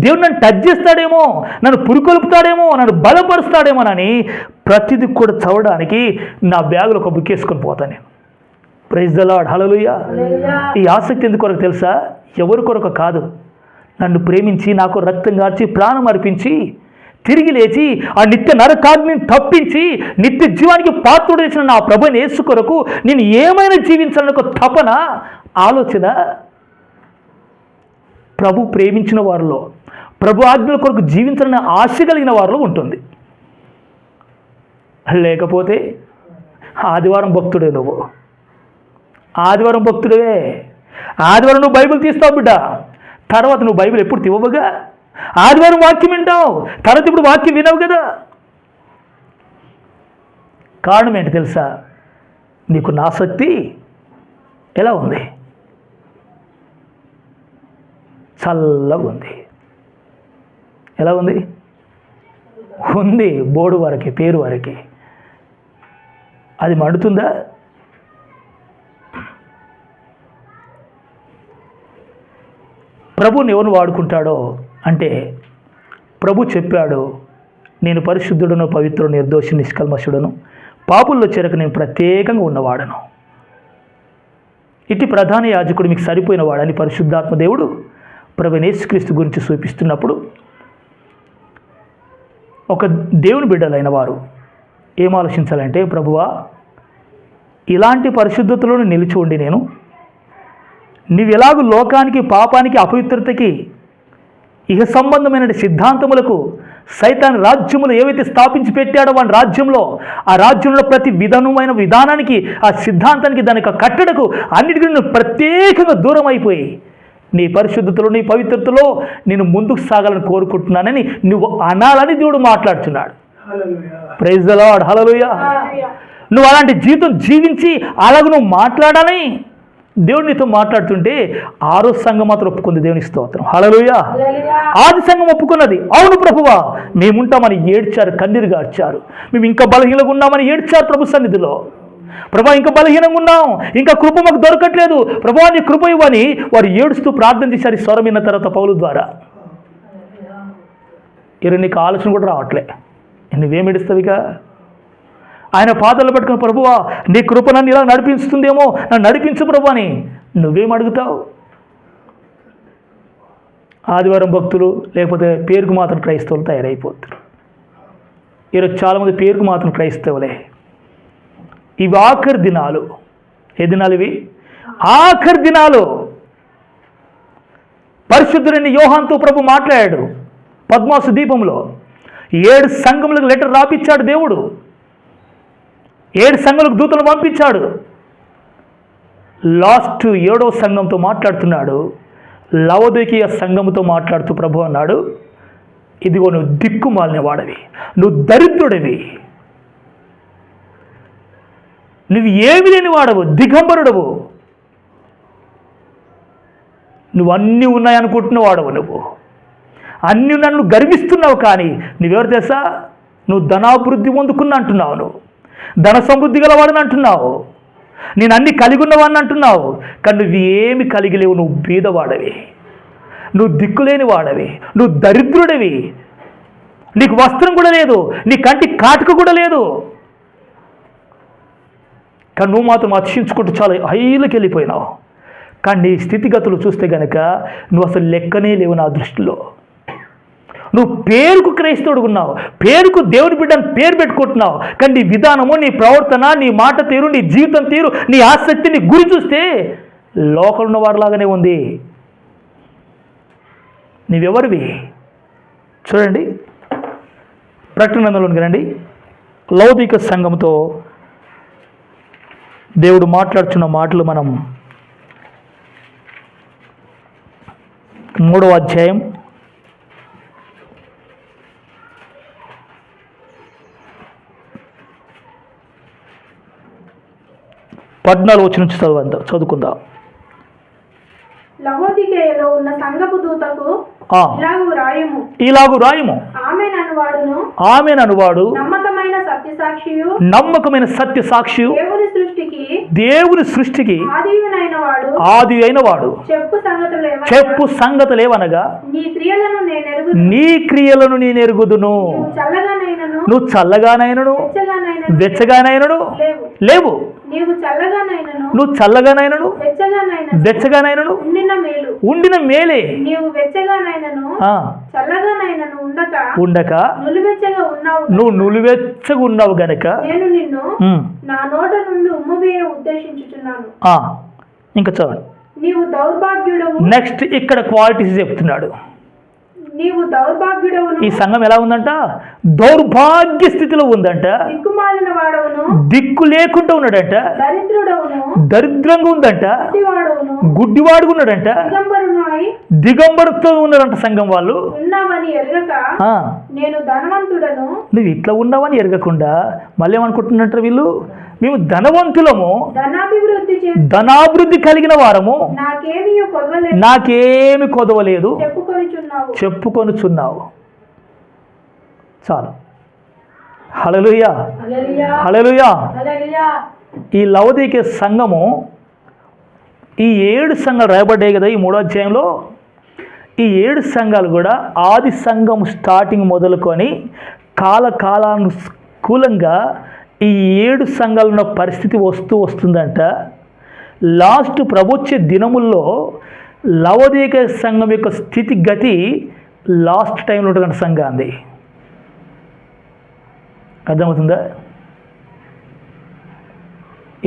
దేవుడు నన్ను టచ్ చేస్తాడేమో, నన్ను పురికొల్పుతాడేమో, నన్ను బలపరుస్తాడేమోనని ప్రతిదీ కూడా చదవడానికి నా బ్యాగులో ఒక బుక్ వేసుకొని పోతాను నేను. Praise the lord. హల్లెలూయా. ఈ ఆసక్తి ఎందుకు కొరకు తెలుసా? ఎవరి కొరకు కాదు, నన్ను ప్రేమించి నాకు రక్తం గార్చి ప్రాణం అర్పించి తిరిగి లేచి ఆ నిత్య నరకాగ్నిని తప్పించి నిత్య జీవానికి పాత్రుడు చేసిన నా ప్రభుని యేసు కొరకు నేను ఏమైనా జీవించాలని ఒక తపన, ఆలోచన ప్రభు ప్రేమించిన వారిలో, ప్రభు ఆజ్ఞల కొరకు జీవించాలనే ఆశ కలిగిన వారిలో ఉంటుంది. లేకపోతే ఆదివారం భక్తుడే నువ్వు, ఆదివారం భక్తుడే, ఆదివారం నువ్వు బైబిల్ తీస్తావు బిడ్డ, తర్వాత నువ్వు బైబిల్ ఎప్పుడు తివ్వవుగా. ఆదివారం వాక్యం వింటావు, తర్వాత ఇప్పుడు వాక్యం వినవు కదా. కారణం ఏంటి తెలుసా? నీకున్న ఆసక్తి ఎలా ఉంది? చల్లగా ఉంది. ఎలా ఉంది? ఉంది, బోర్డు వరకే, పేరు వరకే. అది మండుతుందా? ప్రభుని ఎవరు వాడుకుంటాడో అంటే ప్రభు చెప్పాడు, నేను పరిశుద్ధుడను, పవిత్రుడు, నిర్దోషి, నిష్కల్మషుడను, పాపుల్లో చేరక నేను ప్రత్యేకంగా ఉన్నవాడను. ఇటు ప్రధాన యాజకుడు మీకు సరిపోయిన వాడని పరిశుద్ధాత్మ దేవుడు ప్రభు యేసుక్రీస్తు గురించి చూపిస్తున్నప్పుడు ఒక దేవుని బిడ్డలైన వారు ఏం ఆలోచించాలంటే, ప్రభువా ఇలాంటి పరిశుద్ధతలోనే నిలిచి ఉండి నీవు ఎలాగూ లోకానికి, పాపానికి, అపవిత్రతకి, ఇహ సంబంధమైన సిద్ధాంతములకు, సైతాన్ రాజ్యములు ఏవైతే స్థాపించి పెట్టాడో వాని రాజ్యంలో, ఆ రాజ్యంలో ప్రతి విధానానికి, ఆ సిద్ధాంతానికి, దాని యొక్క కట్టడకు అన్నిటికీ నువ్వు ప్రత్యేకంగా దూరం అయిపోయి నీ పరిశుద్ధతలో, నీ పవిత్రతలో నేను ముందుకు సాగాలని కోరుకుంటున్నానని నువ్వు అనాలని దేవుడు మాట్లాడుతున్నాడు. ప్రైజ్ ది లార్డ్, హల్లెలూయా. నువ్వు అలాంటి జీవితం జీవించి అలాగ నువ్వు మాట్లాడాలని దేవుడు నీతో మాట్లాడుతుంటే ఆరో సంఘం మాత్రం ఒప్పుకుంది. దేవుని స్తోత్రం, హల్లెలూయా. ఆది సంఘం ఒప్పుకున్నది. అవును ప్రభువా, మేముంటామని ఏడ్చారు, కన్నీరు గార్చారు. మేము ఇంకా బలహీనంగా ఉన్నామని ఏడ్చారు ప్రభు సన్నిధిలో. ప్రభా, ఇంకా బలహీనంగా ఉన్నాం, ఇంకా కృప మాకు దొరకట్లేదు, ప్రభా నీ కృప ఇవ్వని వారు ఏడుస్తూ ప్రార్థన చేశారు. స్వరం విన్న తర్వాత పౌలు ద్వారా నీకు ఆలోచన కూడా రావట్లే, నువ్వేం ఏడుస్తావిగా? ఆయన పాదాలు పట్టుకుని ప్రభువా నీ కృప నన్ను ఇలా నడిపిస్తుందేమో, నన్ను నడిపించు ప్రభు అని నువ్వేం అడుగుతావు? ఆదివారం భక్తులు లేకపోతే పేరుకు మాత్రం క్రైస్తవులు తయారైపోతారు. ఈరోజు చాలామంది పేరుకు మాత్రం క్రైస్తవులే. ఇవి ఆఖరి దినాలు. ఏ దినాలు ఇవి? ఆఖరి దినాలు. పరిశుద్ధుడైన యోహానుతో ప్రభు మాట్లాడాడు పద్మాసు దీపంలో. 7 సంఘములకు లెటర్ రాపిచ్చాడు దేవుడు. 7 సంఘాలకు దూతలు పంపించాడు. లాస్ట్ 7వ సంఘంతో మాట్లాడుతున్నాడు. లవోదికీయ సంఘముతో మాట్లాడుతూ ప్రభు అన్నాడు, ఇదిగో నువ్వు దిక్కుమాలిన వాడవి, నువ్వు దరిద్రుడివి, నువ్వు ఏమి లేని వాడవు, దిగంబరుడవు, నువ్వు అన్నీ ఉన్నాయనుకుంటున్న వాడవు, నువ్వు అన్నీ నన్ను గర్విస్తున్నావు. కానీ నువ్వెవరు తెలుసా? నువ్వు ధనాభివృద్ధి పొందుకున్నా అంటున్నావు, నువ్వు ధన సమృద్ధి గలవాడని అంటున్నావు, నేను అన్ని కలిగి ఉన్నవాడిని అంటున్నావు. కానీ నువ్వు ఏమి కలిగి లేవు, నువ్వు బీదవాడవి, నువ్వు దిక్కులేని వాడవి, నువ్వు దరిద్రుడివి, నీకు వస్త్రం కూడా లేదు, నీ కంటి కాటుక కూడా లేదు. కానీ నువ్వు మాత్రం అతిశించుకుంటూ చాలా హైలోకి వెళ్ళిపోయినావు. కానీ నీ స్థితిగతులు చూస్తే కనుక నువ్వు అసలు లెక్కనే లేవు నా దృష్టిలో. నువ్వు పేరుకు క్రైస్తవుడు ఉన్నావు, పేరుకు దేవుని బిడ్డని పేరు పెట్టుకుంటున్నావు. కానీ నీ విధానము, నీ ప్రవర్తన, నీ మాట తీరు, నీ జీవితం తీరు, నీ ఆసక్తి, నీ గురి చూస్తే లోకంలో ఉన్న వారిలాగానే ఉంది. నీవెవరివి? చూడండి, ప్రకటన గ్రంథంలోకి రండి. లౌకిక సంఘంతో దేవుడు మాట్లాడుతున్న మాటలు మనం 3వ అధ్యాయం 14 వచనం నుంచి చదువుకుందాం. లవోదికయలో ఉన్న సంఘపు దూతకు ఇలాగు రాయము, ఆమె ననువాడు నమ్మకమైన సత్య సాక్షియు, దేవుని సృష్టికి ఆది అయిన వాడు, చెప్పు సంగతులేవనగా నీ క్రియలను నేను ఎరుగుదును, నువ్వు చల్లగానైనను వెచ్చగానైనను లేవు, నువ్వు చల్లగానైనను వెచ్చగానైనను ఉండిన మేలే, ఉండక నువ్వు నులివెచ్చగా ఉన్నావు గనక ఇంకా చదవండి. నెక్స్ట్ ఇక్కడ క్వాలిటీస్ చెప్తున్నాడు. నీవు దౌర్భాగ్యుడవును. ఈ సంఘం ఎలా ఉందంట? దౌర్భాగ్య స్థితిలో ఉందంట. దిక్కుమాలిన వాడవును, దిక్కు లేకుండా ఉన్నాడంట. దరిద్రుడవును, దరిద్రంగా ఉందంట. గుడ్డివాడుగా ఉన్నాడంట. దిగంబరుతో ఉన్నారంట సంఘం వాళ్ళు. ఉన్నావని ఎరగక నేను ధనవంతుడను, నువ్వు ఇట్లా ఉన్నావని ఎరగకుండా మళ్ళీ ఏమనుకుంటున్నట్టు వీళ్ళు, మేము ధనవంతులము, ధనాభివృద్ధి కలిగిన వారము, నాకేమి కొదవలేదు చెప్పుకొనుచున్నావు. చాలు. హల్లెలూయా, హల్లెలూయా. ఈ లవోదికీయ సంఘము, ఈ 7 సంఘాలు రాయబడ్డాయి కదా ఈ 3వ అధ్యాయంలో. ఈ 7 సంఘాలు కూడా ఆది సంఘం స్టార్టింగ్ మొదలుకొని కాలానుకూలంగా ఈ 7 సంఘాలు ఉన్న పరిస్థితి వస్తుందంట. లాస్ట్ ప్రభుత్వ దినముల్లో లవోదికీయ సంఘం యొక్క స్థితిగతి లాస్ట్ టైంలో ఉంటుందంట సంఘాన్ని. అర్థమవుతుందా?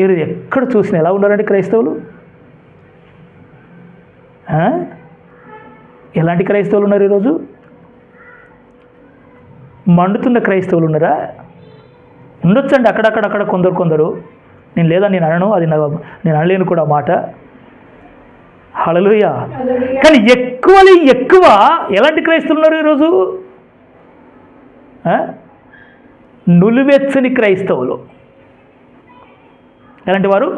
ఈరోజు ఎక్కడ చూసినా ఎలా ఉన్నారంటే క్రైస్తవులు ఎలాంటి క్రైస్తవులు ఉన్నారు ఈరోజు? మండుతున్న క్రైస్తవులు ఉన్నారా? ఉండొచ్చండి అక్కడక్కడ కొందరు. నేను అనను, అది నేను అనలేను కూడా మాట. హల్లెలూయా. కానీ ఎక్కువ ఎలాంటి క్రైస్తవులు ఉన్నారు ఈరోజు? నులివెచ్చని క్రైస్తవులు. ఎలాంటి వారు?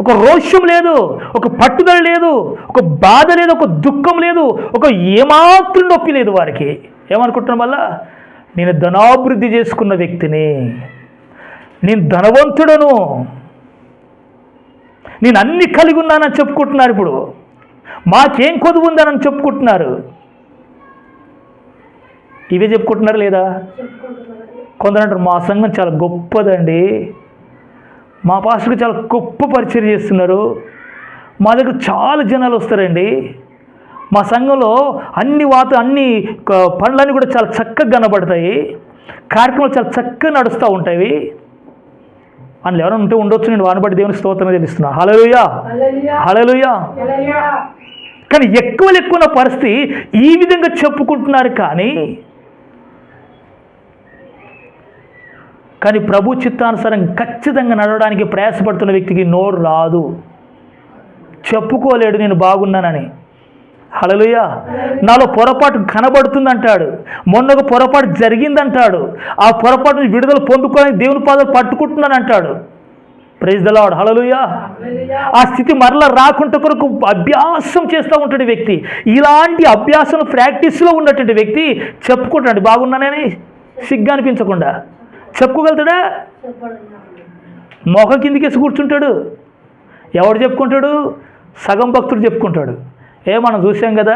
ఒక రోషం లేదు, ఒక పట్టుదల లేదు, ఒక బాధ లేదు, ఒక దుఃఖం లేదు, ఒక ఏమాత్రం నొప్పి లేదు వారికి. ఏమనుకుంటున్నాం వల్ల? నేను ధనాభివృద్ధి చేసుకున్న వ్యక్తిని, నేను ధనవంతుడను, నేను అన్ని కలిగి ఉన్నానని చెప్పుకుంటున్నారు. ఇప్పుడు మాకేం కొదువు ఉందని చెప్పుకుంటున్నారు. ఇవే చెప్పుకుంటున్నారు లేదా? కొందరు అంటారు మా సంఘం చాలా గొప్పదండి, మా పాస్టర్కి చాలా గొప్ప పరిచయం చేస్తున్నారు, మా దగ్గర చాలా జనాలు వస్తారండి, మా సంఘంలో అన్ని పనులన్నీ కూడా చాలా చక్కగా కనబడతాయి, కార్యక్రమాలు చాలా చక్కగా నడుస్తూ ఉంటాయి అని ఎవరైనా ఉంటే ఉండొచ్చు. నేను వాని బట్టి దేవుని స్తోత్రం తెలుస్తున్నా. హల్లెలూయా, హల్లెలూయా. కానీ ఎక్కువ పరిస్థితి ఈ విధంగా చెప్పుకుంటున్నారు. కానీ ప్రభు చిత్తానుసారం ఖచ్చితంగా నడవడానికి ప్రయాసపడుతున్న వ్యక్తికి నోరు రాదు, చెప్పుకోలేడు నేను బాగున్నానని. హల్లెలూయా. నాలో పొరపాటు కనబడుతుందంటాడు, మొన్న ఒక పొరపాటు జరిగిందంటాడు, ఆ పొరపాటు విడుదల పొందుకోవడానికి దేవుని పాదాలు పట్టుకుంటున్నాను అంటాడు. Praise the Lord. హల్లెలూయా. ఆ స్థితి మరలా రాకుండా కొరకు అభ్యాసం చేస్తూ ఉంటాడు వ్యక్తి. ఇలాంటి అభ్యాసం ప్రాక్టీస్లో ఉన్నటువంటి వ్యక్తి చెప్పుకుంటాడు బాగున్నానని, సిగ్గు అనిపించకుండా చెప్పుకోగలుగుతాడా? మొహం కిందికేసి కూర్చుంటాడు. ఎవడు చెప్పుకుంటాడు? సగం భక్తుడు చెప్పుకుంటాడు. మనం చూసాం కదా,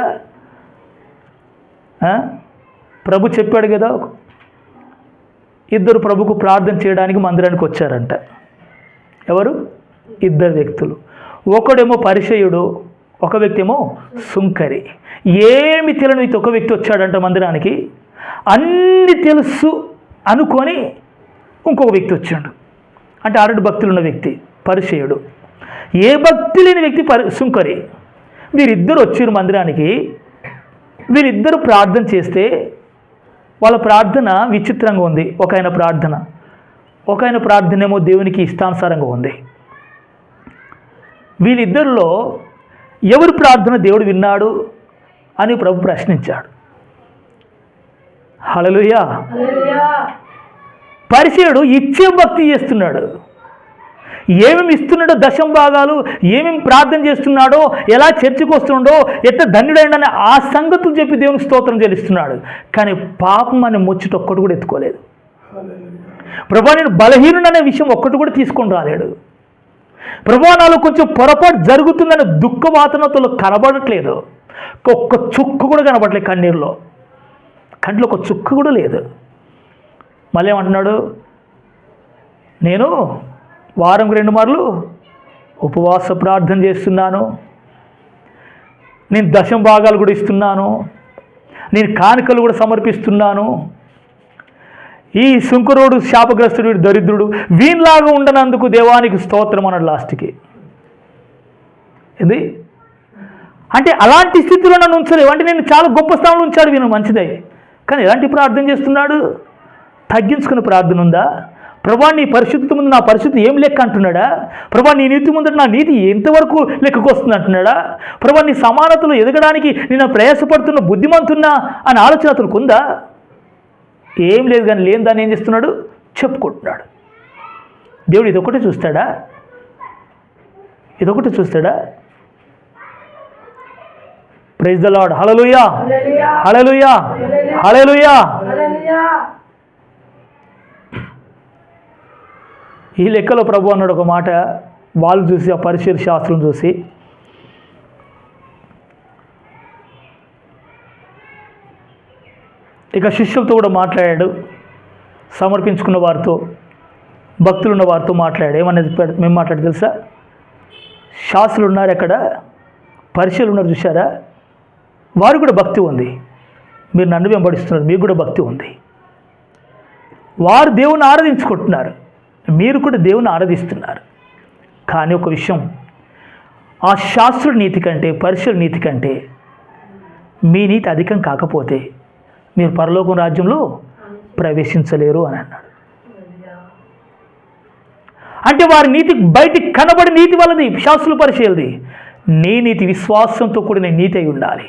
ప్రభు చెప్పాడు కదా, ఇద్దరు ప్రభుకు ప్రార్థన చేయడానికి మందిరానికి వచ్చారంట. ఎవరు? ఇద్దరు వ్యక్తులు. ఒకడేమో పరిసయ్యుడు, ఒక వ్యక్తి ఏమో సుంకరి. ఏమి తెలియని ఒక వ్యక్తి వచ్చాడంట మందిరానికి. అన్ని తెలుసు అనుకొని ఇంకొక వ్యక్తి వచ్చాడు. అంటే 6 భక్తులు ఉన్న వ్యక్తి పరిసయ్యుడు, ఏ భక్తి లేని వ్యక్తి సుంకరి. వీరిద్దరు వచ్చారు మందిరానికి. వీరిద్దరు ప్రార్థన చేస్తే వాళ్ళ ప్రార్థన విచిత్రంగా ఉంది. ఒక ఆయన ప్రార్థన ఏమో దేవునికి ఇష్టానుసారంగా ఉంది. వీళ్ళిద్దరిలో ఎవరి ప్రార్థన దేవుడు విన్నాడు అని ప్రభు ప్రశ్నించాడు. హల్లెలూయా. పరిసయ్యుడు ఇచ్చే భక్తి చేస్తున్నాడు. ఏమేమి ఇస్తున్నాడో, దశం భాగాలు ఏమేమి ప్రార్థన చేస్తున్నాడో, ఎలా చర్చకు వస్తుండో, ఎట్లా ధన్యుడైండని ఆ సంగతులు చెప్పి దేవునికి స్తోత్రం చెల్లిస్తున్నాడు. కానీ పాపం అనే ముచ్చట ఒక్కటి కూడా ఎత్తుకోలేదు. ప్రభా నేను బలహీనుడనే విషయం ఒక్కటి కూడా తీసుకొని రాలేడు. ప్రభా నాలో కొంచెం పొరపాటు జరుగుతుందనే దుఃఖ వాతావరణంలో కనబడట్లేదు. ఒక్క చుక్క కూడా కనబడట్లేదు. కంటిలో ఒక చుక్క కూడా లేదు. మళ్ళీ ఏమంటున్నాడు? నేను వారంకి 2 మార్లు ఉపవాస ప్రార్థన చేస్తున్నాను, నేను దశం భాగాలు కూడా ఇస్తున్నాను, నేను కానుకలు కూడా సమర్పిస్తున్నాను. ఈ సుంకరోడు శాపగ్రస్తుడు, వీడు దరిద్రుడు, వీనిలాగా ఉండనందుకు దేవానికి స్తోత్రం అన్నాడు లాస్ట్కి. ఇది అంటే అలాంటి స్థితిలో నన్ను ఉంచలేవు. అంటే నేను చాలా గొప్ప స్థానంలో ఉంచాడు వీను, మంచిదే. కానీ ఎలాంటి ప్రార్థన చేస్తున్నాడు? తగ్గించుకునే ప్రార్థన ఉందా? ప్రభా నీ పరిశుద్ధత ముందు నా పరిశుద్ధి ఏం లెక్క అంటున్నాడా? ప్రభా నీ నీతి ముందు నా నీతి ఎంతవరకు లెక్కకు వస్తుంది అంటున్నాడా? ప్రభా నీ సమానతలు ఎదగడానికి నేను ప్రయాసపడుతున్న బుద్ధిమంతున్నా అని ఆలోచన అతనికి ఉందా? ఏం లేదు. కానీ లేని దాన్ని ఏం చేస్తున్నాడు? చెప్పుకుంటున్నాడు. దేవుడు ఇదొకటి చూస్తాడా? Praise the lord. హల్లెలూయా, హల్లెలూయా, హల్లెలూయా. ఈ లెక్కలో ప్రభు అన్నాడు ఒక మాట. వాళ్ళు చూసి, ఆ పరిశీల శాస్త్రం చూసి, ఇక శిష్యులతో కూడా మాట్లాడాడు. సమర్పించుకున్న వారితో, భక్తులున్న వారితో మాట్లాడాడు. ఏమనేది మేము మాట్లాడి తెలుసా? శాస్త్రులు ఉన్నారు అక్కడ, పరిశీలు ఉన్నారు చూసారా, వారు కూడా భక్తి ఉంది. మీరు నన్ను వెంబడిస్తున్నారు, మీకు కూడా భక్తి ఉంది. వారు దేవుని ఆరాధించుకుంటున్నారు, మీరు కూడా దేవుని ఆరాధిస్తున్నారు. కానీ ఒక విషయం, ఆ శాస్త్రుడి నీతి కంటే, పరిశుద్ధుల నీతి కంటే మీ నీతి అధికం కాకపోతే మీరు పరలోకం రాజ్యంలో ప్రవేశించలేరు అని అన్నాడు. అంటే వారి నీతి బయటికి కనబడి నీతి వాళ్ళది, శాస్త్రుల పరిశీలది. నీ నీతి విశ్వాసంతో కూడిన నీతి అయి ఉండాలి.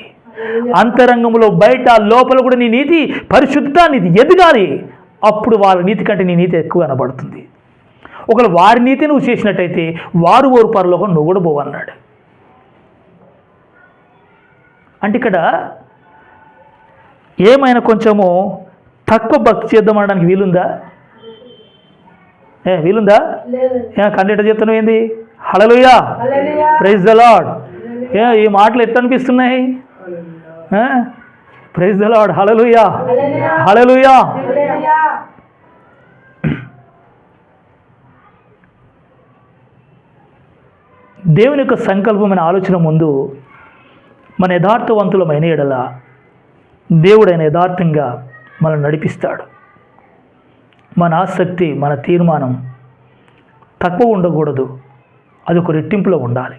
అంతరంగంలో బయట లోపల కూడా నీ నీతి పరిశుద్ధ నీతి ఎదగాలి. అప్పుడు వాళ్ళ నీతి కంటే నీ నీతి ఎక్కువ కనబడుతుంది. ఒకవేళ వారి నీతి నువ్వు చేసినట్టయితే వారు ఓరు పరలోకం నువ్వు కూడా పోవన్నాడు. అంటే ఇక్కడ ఏమైనా కొంచెము తక్కువ భక్తి చేద్దాం అనడానికి వీలుందా? వీలుందా? కండేట చెప్తున్నావు ఏంది? హల్లెలూయా, ప్రైజ్ ద లార్డ్. ఈ మాటలు ఎట్లా అనిపిస్తున్నాయి? ప్రైజ్ ద లార్డ్, హల్లెలూయా, హల్లెలూయా. దేవుని యొక్క సంకల్పమైన ఆలోచన ముందు మన యథార్థవంతులమైన ఎడల దేవుడైన యథార్థంగా మనం నడిపిస్తాడు. మన ఆసక్తి, మన తీర్మానం తక్కువ ఉండకూడదు, అది ఒక రెట్టింపులో ఉండాలి.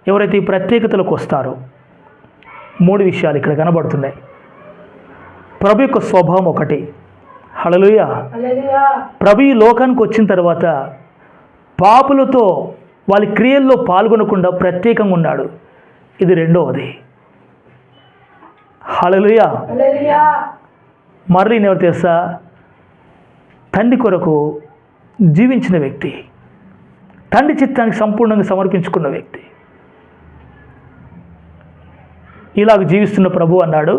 ఎవరైతే ఈ ప్రత్యేకతలకు వస్తారో 3 విషయాలు ఇక్కడ కనబడుతున్నాయి. ప్రభు యొక్క స్వభావం ఒకటి, హల్లెలూయా. ప్రభు ఈ లోకానికి వచ్చిన తర్వాత పాపులతో వాళ్ళ క్రియల్లో పాల్గొనకుండా ప్రత్యేకంగా ఉన్నాడు. ఇది రెండవది, హల్లెలూయా. మరలి ఎవరు తెలుసా? తండ్రి కొరకు జీవించిన వ్యక్తి, తండ్రి చిత్తానికి సంపూర్ణంగా సమర్పించుకున్న వ్యక్తి. ఇలాగ జీవిస్తున్న ప్రభు అన్నాడు,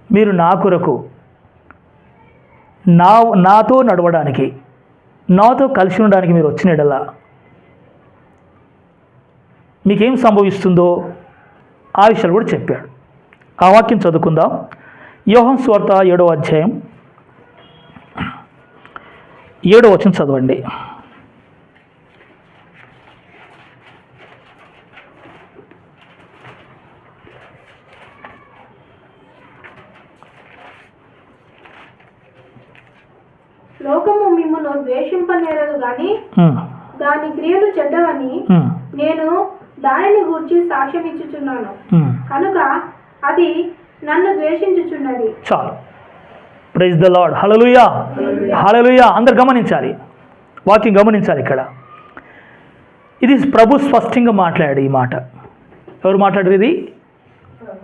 మీరు నా కొరకు నాతో నడవడానికి, నాతో కలిసి ఉండడానికి మీరు వచ్చినడల్లా మీకేం సంభవిస్తుందో ఆ విషయాలు కూడా చెప్పాడు. ఆ వాక్యం చదువుకుందాం. యోహాను సువార్త 7వ అధ్యాయం 7వ వచనం చదవండి. లోకము మిమ్మును ద్వేషింపనేరదు గాని దాని క్రియలు చెడ్డవని నేను దానిని గూర్చి సాక్ష్యం ఇచ్చుచున్నాను, కనుక అది నన్ను ద్వేషించుచున్నది. చాలు, ప్రైజ్ ద లార్డ్, హల్లెలూయా, హల్లెలూయా. అందరు గమనించాలి, వాక్యం గమనించాలి. ఇక్కడ ఇది ప్రభు స్పష్టంగా మాట్లాడాడు. ఈ మాట ఎవరు మాట్లాడారు? ఇది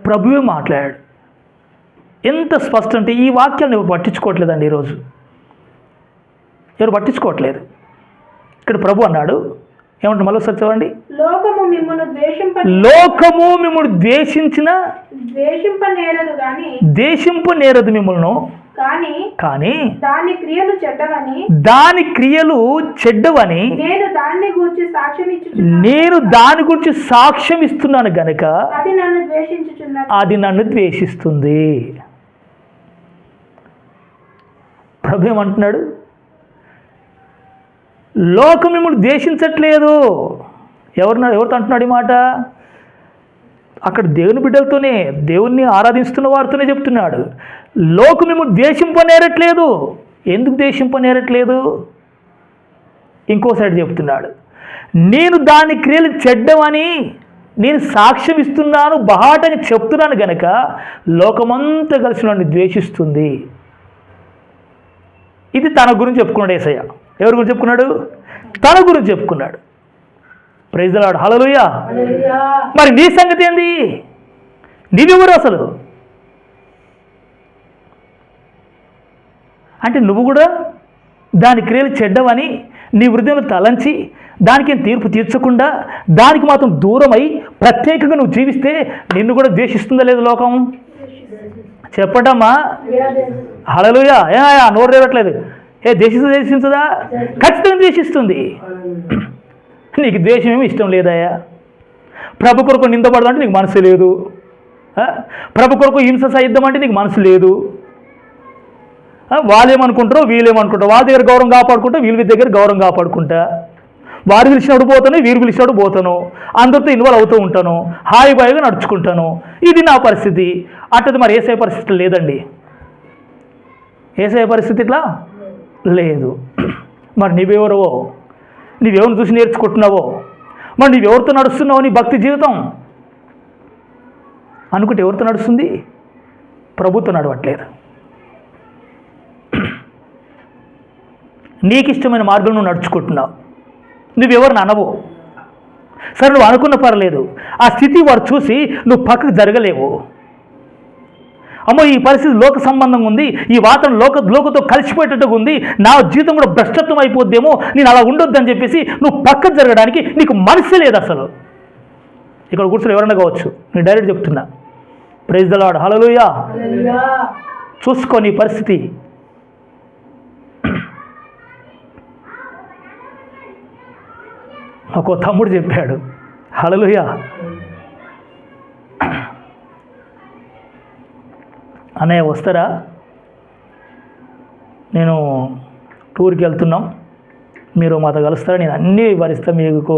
ప్రభువే మాట్లాడాడు. ఎంత స్పష్టం అంటే ఈ వాక్యాలను ఎవరు పట్టించుకోవట్లేదండి. ఈరోజు ఎవరు పట్టించుకోవట్లేదు. ఇక్కడ ప్రభు అన్నాడు, ఏమంటే మళ్ళీ చదవండి. లోకము మిమ్మును ద్వేషింపనేరదు మిమ్మల్ని, కానీ దాని క్రియలు చెడ్డవని నేను దాని గురించి సాక్ష్యం ఇస్తున్నాను గనుక అది నన్ను ద్వేషిస్తుంది. ప్రభు ఏమంటున్నాడు? లోకం మిమ్మల్ని ద్వేషించట్లేదు. ఎవరితో అంటున్నాడు ఈ మాట? అక్కడ దేవుని బిడ్డలతోనే, దేవుణ్ణి ఆరాధిస్తున్న వారితోనే చెప్తున్నాడు. లోకం మిమ్మల్ని ద్వేషింపనేరట్లేదు. ఎందుకు ద్వేషింపనేరట్లేదు? ఇంకో సైడ్ చెప్తున్నాడు, నేను దాని క్రియలు చెడ్డమని నేను సాక్ష్యం ఇస్తున్నాను, బహాటని చెప్తున్నాను గనక లోకమంతా కలిసి నన్ను ద్వేషిస్తుంది. ఇది తన గురించి చెప్పుకున్నాడు యేసయ్య. ఎవరి గురించి చెప్పుకున్నాడు? తన గురించి చెప్పుకున్నాడు. ప్రైజ్ ది లార్డ్, హల్లెలూయా. మరి నీ సంగతి ఏంది? నీవెవరు అసలు? అంటే నువ్వు కూడా దాని క్రియలు చెడ్డవని నీ హృదయంలో తలంచి దానికి తీర్పు తీర్చకుండా దానికి మాత్రం దూరమై ప్రత్యేకంగా నువ్వు జీవిస్తే నిన్ను కూడా ద్వేషిస్తుందా లేదు లోకం? చెప్పటమ్మా, హల్లెలూయా. నోరు రేవట్లేదు. ద్వేషించదా? ఖచ్చితంగా ద్వేషిస్తుంది. నీకు ద్వేషం ఏమి ఇష్టం లేదయ్యా. ప్రభు కొరకు నిందపడదంటే నీకు మనసు లేదు. ప్రభు కొరకు హింస సహిద్దాం అంటే నీకు మనసు లేదు. వాళ్ళేమనుకుంటారో వీళ్ళేమనుకుంటారో, వాళ్ళ దగ్గర గౌరవం కాపాడుకుంటా, వీళ్ళ దగ్గర గౌరవం కాపాడుకుంటా, వారు పిలిచినప్పుడు పోతాను, వీరు పిలిచినప్పుడు పోతాను, అందరితో ఇన్వాల్వ్ అవుతూ ఉంటాను, హాయి బాయిగా నడుచుకుంటాను. ఇది నా పరిస్థితి. అట్టది మరి ఏసే పరిస్థితి లేదండి. ఏసే పరిస్థితి ఇట్లా లేదు. మరి నీవెవరవో నువ్వెవరిని చూసి నేర్చుకుంటున్నావో, మరి నువ్వెవరితో నడుస్తున్నావో నీ భక్తి జీవితం అనుకుంటే ఎవరితో నడుస్తుంది? ప్రభుత్వం నడవట్లేదు. నీకు ఇష్టమైన మార్గం నువ్వు నడుచుకుంటున్నావు, నువ్వెవరిని అనవు. సరే, నువ్వు అనుకున్న పర్లేదు, ఆ స్థితి వాడు చూసి నువ్వు పక్కకు జరగలేవు. అమ్మో, ఈ పరిస్థితి లోక సంబంధంగా ఉంది, ఈ వాతావరణం లోకతో కలిసిపోయేటట్టుగా ఉంది, నా జీవితం కూడా భ్రష్టత్వం అయిపోద్దేమో, నేను అలా ఉండొద్దని చెప్పేసి నువ్వు పక్కకు జరగడానికి నీకు మనసే లేదు అసలు. ఇక్కడ కూర్చొని ఎవరన్నా కావచ్చు, నేను డైరెక్ట్ చెప్తున్నా. ప్రైజ్ ద లార్డ్, హల్లెలూయా. చూసుకో నీ పరిస్థితి. ఒక తమ్ముడు చెప్పాడు, హల్లెలూయా, అన్నయ్య వస్తారా, నేను టూర్కి వెళ్తున్నాం, మీరు మాతో కలుస్తారా, నేను అన్నీ భరిస్తా, మీకు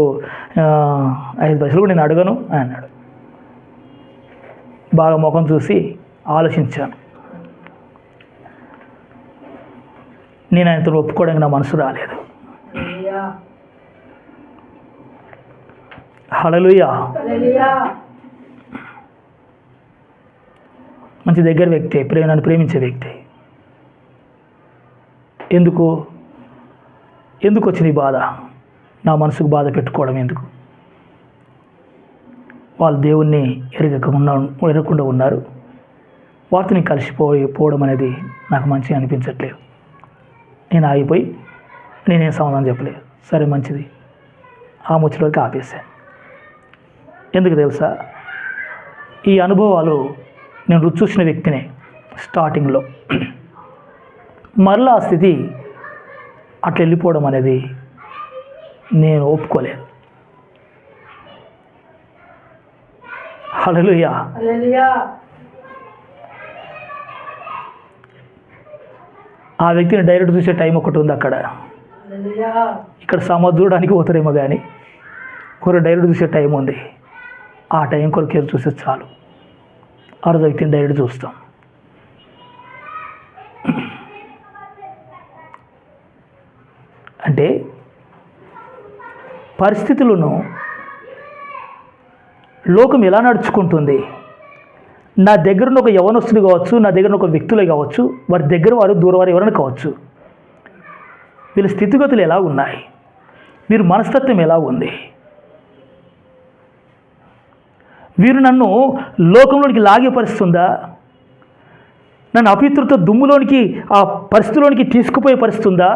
5 పైసలు కూడా నేను అడగను అన్నాడు. బాగా ముఖం చూసి ఆలోచించాను. నేను ఆయనతో ఒప్పుకోవడానికి నా మనసు రాలేదు. హల్లెలూయా. మంచి దగ్గర వ్యక్తి, నన్ను ప్రేమించే వ్యక్తి. ఎందుకు వచ్చింది ఈ బాధ? నా మనసుకు బాధ పెట్టుకోవడం ఎందుకు? వాళ్ళు దేవుణ్ణి ఎరగకుండా ఉన్నారు, వారితో నేను కలిసిపోవడం అనేది నాకు మంచిగా అనిపించట్లేదు. నేను ఆగిపోయి నేనేం సమాధానం చెప్పలేదు. సరే మంచిది, ఆ ముచ్చటలోకి ఆపేశాను. ఎందుకు తెలుసా? ఈ అనుభవాలు నేను రుచి చూసిన వ్యక్తినే స్టార్టింగ్లో. మరలా ఆ స్థితి అట్లా వెళ్ళిపోవడం అనేది నేను ఒప్పుకోలేదు. హల్లెలూయా. ఆ వ్యక్తిని డైరెక్ట్ చూసే టైం ఒకటి ఉంది అక్కడ. ఇక్కడ సముద్రానికి పోతారేమో కానీ ఒక డైరెక్ట్ చూసే టైం ఉంది. ఆ టైం కొరకు ఎదురు చూస్తే చాలు, ఆ రోజు వ్యక్తిని డైరెక్ట్ చూస్తాం. అంటే పరిస్థితులను లోకం ఎలా నడుచుకుంటుంది, నా దగ్గర ఉన్న ఒక యవనస్తుడు కావచ్చు, నా దగ్గర ఒక వ్యక్తులే కావచ్చు, వారి దగ్గర వారు దూరవారు ఎవరైనా కావచ్చు, వీళ్ళ స్థితిగతులు ఎలా ఉన్నాయి, వీరి మనస్తత్వం ఎలా ఉంది, వీరు నన్ను లోకంలోనికి లాగే పరిస్థితుందా, నన్ను అపితృత దుమ్ములోనికి ఆ పరిస్థితిలోనికి తీసుకుపోయే పరిస్థితుందా,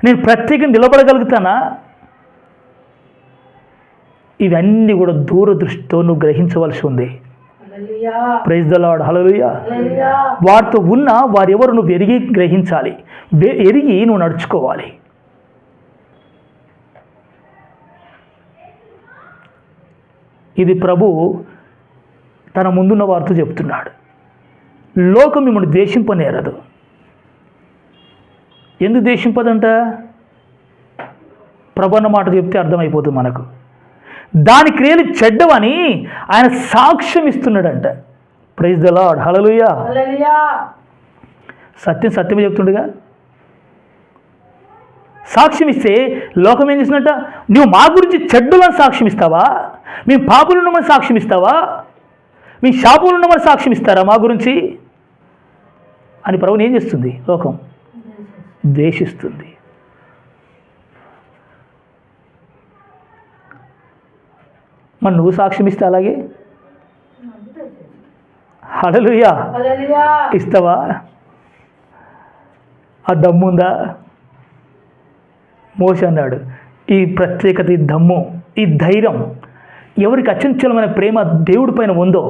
నేను ప్రత్యేకంగా నిలబడగలుగుతానా? ఇవన్నీ కూడా దూరదృష్టితో నువ్వు గ్రహించవలసి ఉంది. ప్రైజ్ ద లార్డ్, హల్లెలూయా. వారితో ఉన్న వారెవరు నువ్వు ఎరిగి గ్రహించాలి, ఎరిగి నువ్వు నడుచుకోవాలి. ఇది ప్రభు తన ముందున్న వారితో చెప్తున్నాడు. లోకం మిమ్మల్ని ద్వేషింపనేరదు. ఎందుకు ద్వేషింపదంట? ప్రభు అన్న మాట చెప్తే అర్థమైపోతుంది మనకు. దాని క్రియలు చెడ్డవని ఆయన సాక్ష్యం ఇస్తున్నాడంట. ప్రైజ్ ద లార్డ్, హల్లెలూయా. సత్యమే చెప్తుండగా సాక్ష్యం ఇస్తే లోకం ఏం చేసినట్ట? నువ్వు మా గురించి చెడ్డలని సాక్ష్యం ఇస్తావా? మేము పాపులు ఉన్నామని సాక్ష్యం ఇస్తావా? మీ శాపులు ఉన్నామని సాక్ష్యం ఇస్తారా మా గురించి అని ప్రభుని ఏం చేస్తుంది? లోకం ద్వేషిస్తుంది. మరి నువ్వు సాక్ష్యం ఇస్తే అలాగే హల్లెలూయా ఇస్తావా? ఆ దమ్ముందా? మోషే అన్నాడు, ఈ ప్రత్యేకత, ఈ దమ్ము, ఈ ధైర్యం ఎవరికి అచంచలమైన ప్రేమ దేవుడి పైన ఉందో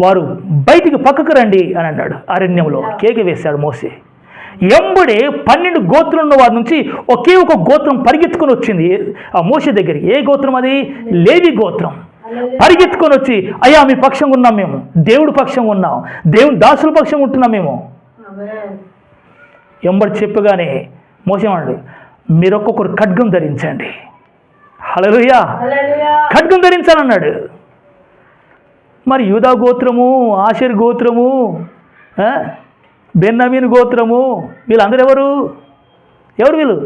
వారు బయటికి పక్కకు రండి అని అన్నాడు. అరణ్యంలో కేక వేశాడు మోషే. ఎంబడే 12 గోత్రం ఉన్న వారి నుంచి ఒకే ఒక గోత్రం పరిగెత్తుకొని వచ్చింది ఆ మోషే దగ్గరికి. ఏ గోత్రం అది? లేవి గోత్రం. పరిగెత్తుకొని వచ్చి, అయ్యా మీ పక్షంగా ఉన్నాం, మేము దేవుడి పక్షంగా ఉన్నాం, దేవుని దాసుల పక్షంగా ఉంటున్నాం మేము. ఎంబడి చెప్పగానే మోషే అన్నాడు, మీరు ఒక్కొక్కరు ఖడ్గం ధరించండి. హల్లెలూయా. ఖడ్గం ధరించాలన్నాడు. మరి యూదా గోత్రము, ఆషేర్ గోత్రము, బెన్యామీను గోత్రము, వీళ్ళందరూ ఎవరు? ఎవరు వీళ్ళు?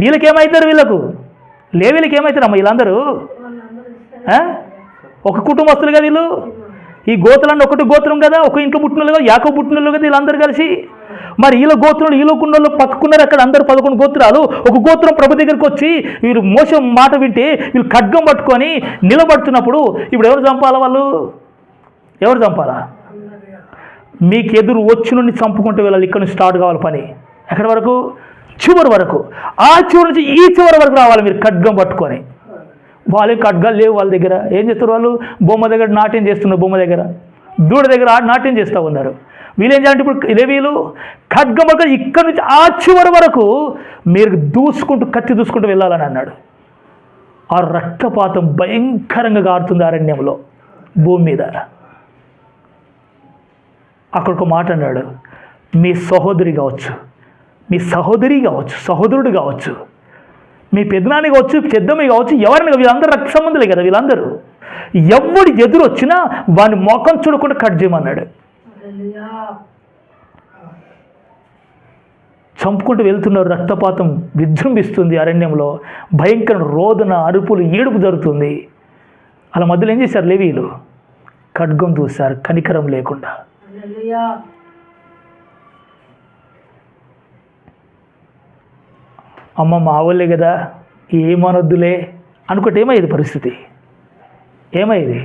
వీళ్ళకేమవుతారు? లేవీళ్ళకి ఏమవుతారమ్మా వీళ్ళందరూ? ఒక కుటుంబస్తులుగా వీళ్ళు. ఈ గోత్రాన్ని ఒకటి గోత్రం కదా, ఒక ఇంట్లో పుట్టినోళ్ళు కదా, యాకోబు పుట్టినోళ్ళు కదా వీళ్ళందరూ కలిసి. మరి వీళ్ళ గోత్రులు వీళ్ళకున్నోళ్ళు పక్కకున్నారు, అక్కడ అందరూ 11 గోత్రాలు. ఒక గోత్రం ప్రభు దగ్గరికి వచ్చి వీళ్ళు మోసం మాట వింటే వీళ్ళు ఖడ్గం పట్టుకొని నిలబడుతున్నప్పుడు ఇప్పుడు ఎవరు చంపాలా? ఎవరు చంపాలా? మీకు ఎదురు వచ్చి నుండి చంపుకుంటూ వెళ్ళాలి. ఇక్కడ నుంచి స్టార్ట్ కావాలి పని. ఎక్కడి వరకు? చివరి వరకు. ఆ చివరి నుంచి ఈ చివరి వరకు రావాలి మీరు ఖడ్గం పట్టుకొని. వాళ్ళే ఖడ్గాలు లేవు వాళ్ళ దగ్గర. ఏం చేస్తారు వాళ్ళు? బొమ్మ దగ్గర నాట్యం చేస్తున్నారు, బొమ్మ దగ్గర దూడ దగ్గర నాట్యం చేస్తూ ఉన్నారు. వీళ్ళు ఏం చేయాలంటే ఇప్పుడు లేవీలు ఖడ్గం పట్టుకొని ఇక్కడ నుంచి ఆ చివరి వరకు మీరు కత్తి దూసుకుంటూ వెళ్ళాలని అన్నాడు. ఆ రక్తపాతం భయంకరంగా గారుతుంది అరణ్యంలో, భూమి మీద. అక్కడ ఒక మాట అన్నాడు, మీ సహోదరి కావచ్చు, మీ సహోదరి కావచ్చు, సహోదరుడు కావచ్చు, మీ పెద్దనాన్ని కావచ్చు, పెద్దమ్మ కావచ్చు, ఎవరిని, వీళ్ళందరూ రక్త సంబంధులే కదా వీళ్ళందరూ. ఎవడి ఎదురు వచ్చినా వాడిని మొఖం చూడకుండా కట్ చేయమన్నాడు. చంపుకుంటూ వెళ్తున్నారు. రక్తపాతం విజృంభిస్తుంది అరణ్యంలో. భయంకర రోదన, అరుపులు, ఏడుపు జరుగుతుంది. అలా మధ్యలో ఏం చేశారు లేవీలు? ఖడ్గం దూశారు కనికరం లేకుండా. అమ్మ మా వాళ్ళే కదా, ఏమనొద్దులే అనుకుంటే ఏమయ్యేది పరిస్థితి? ఏమయ్యేది?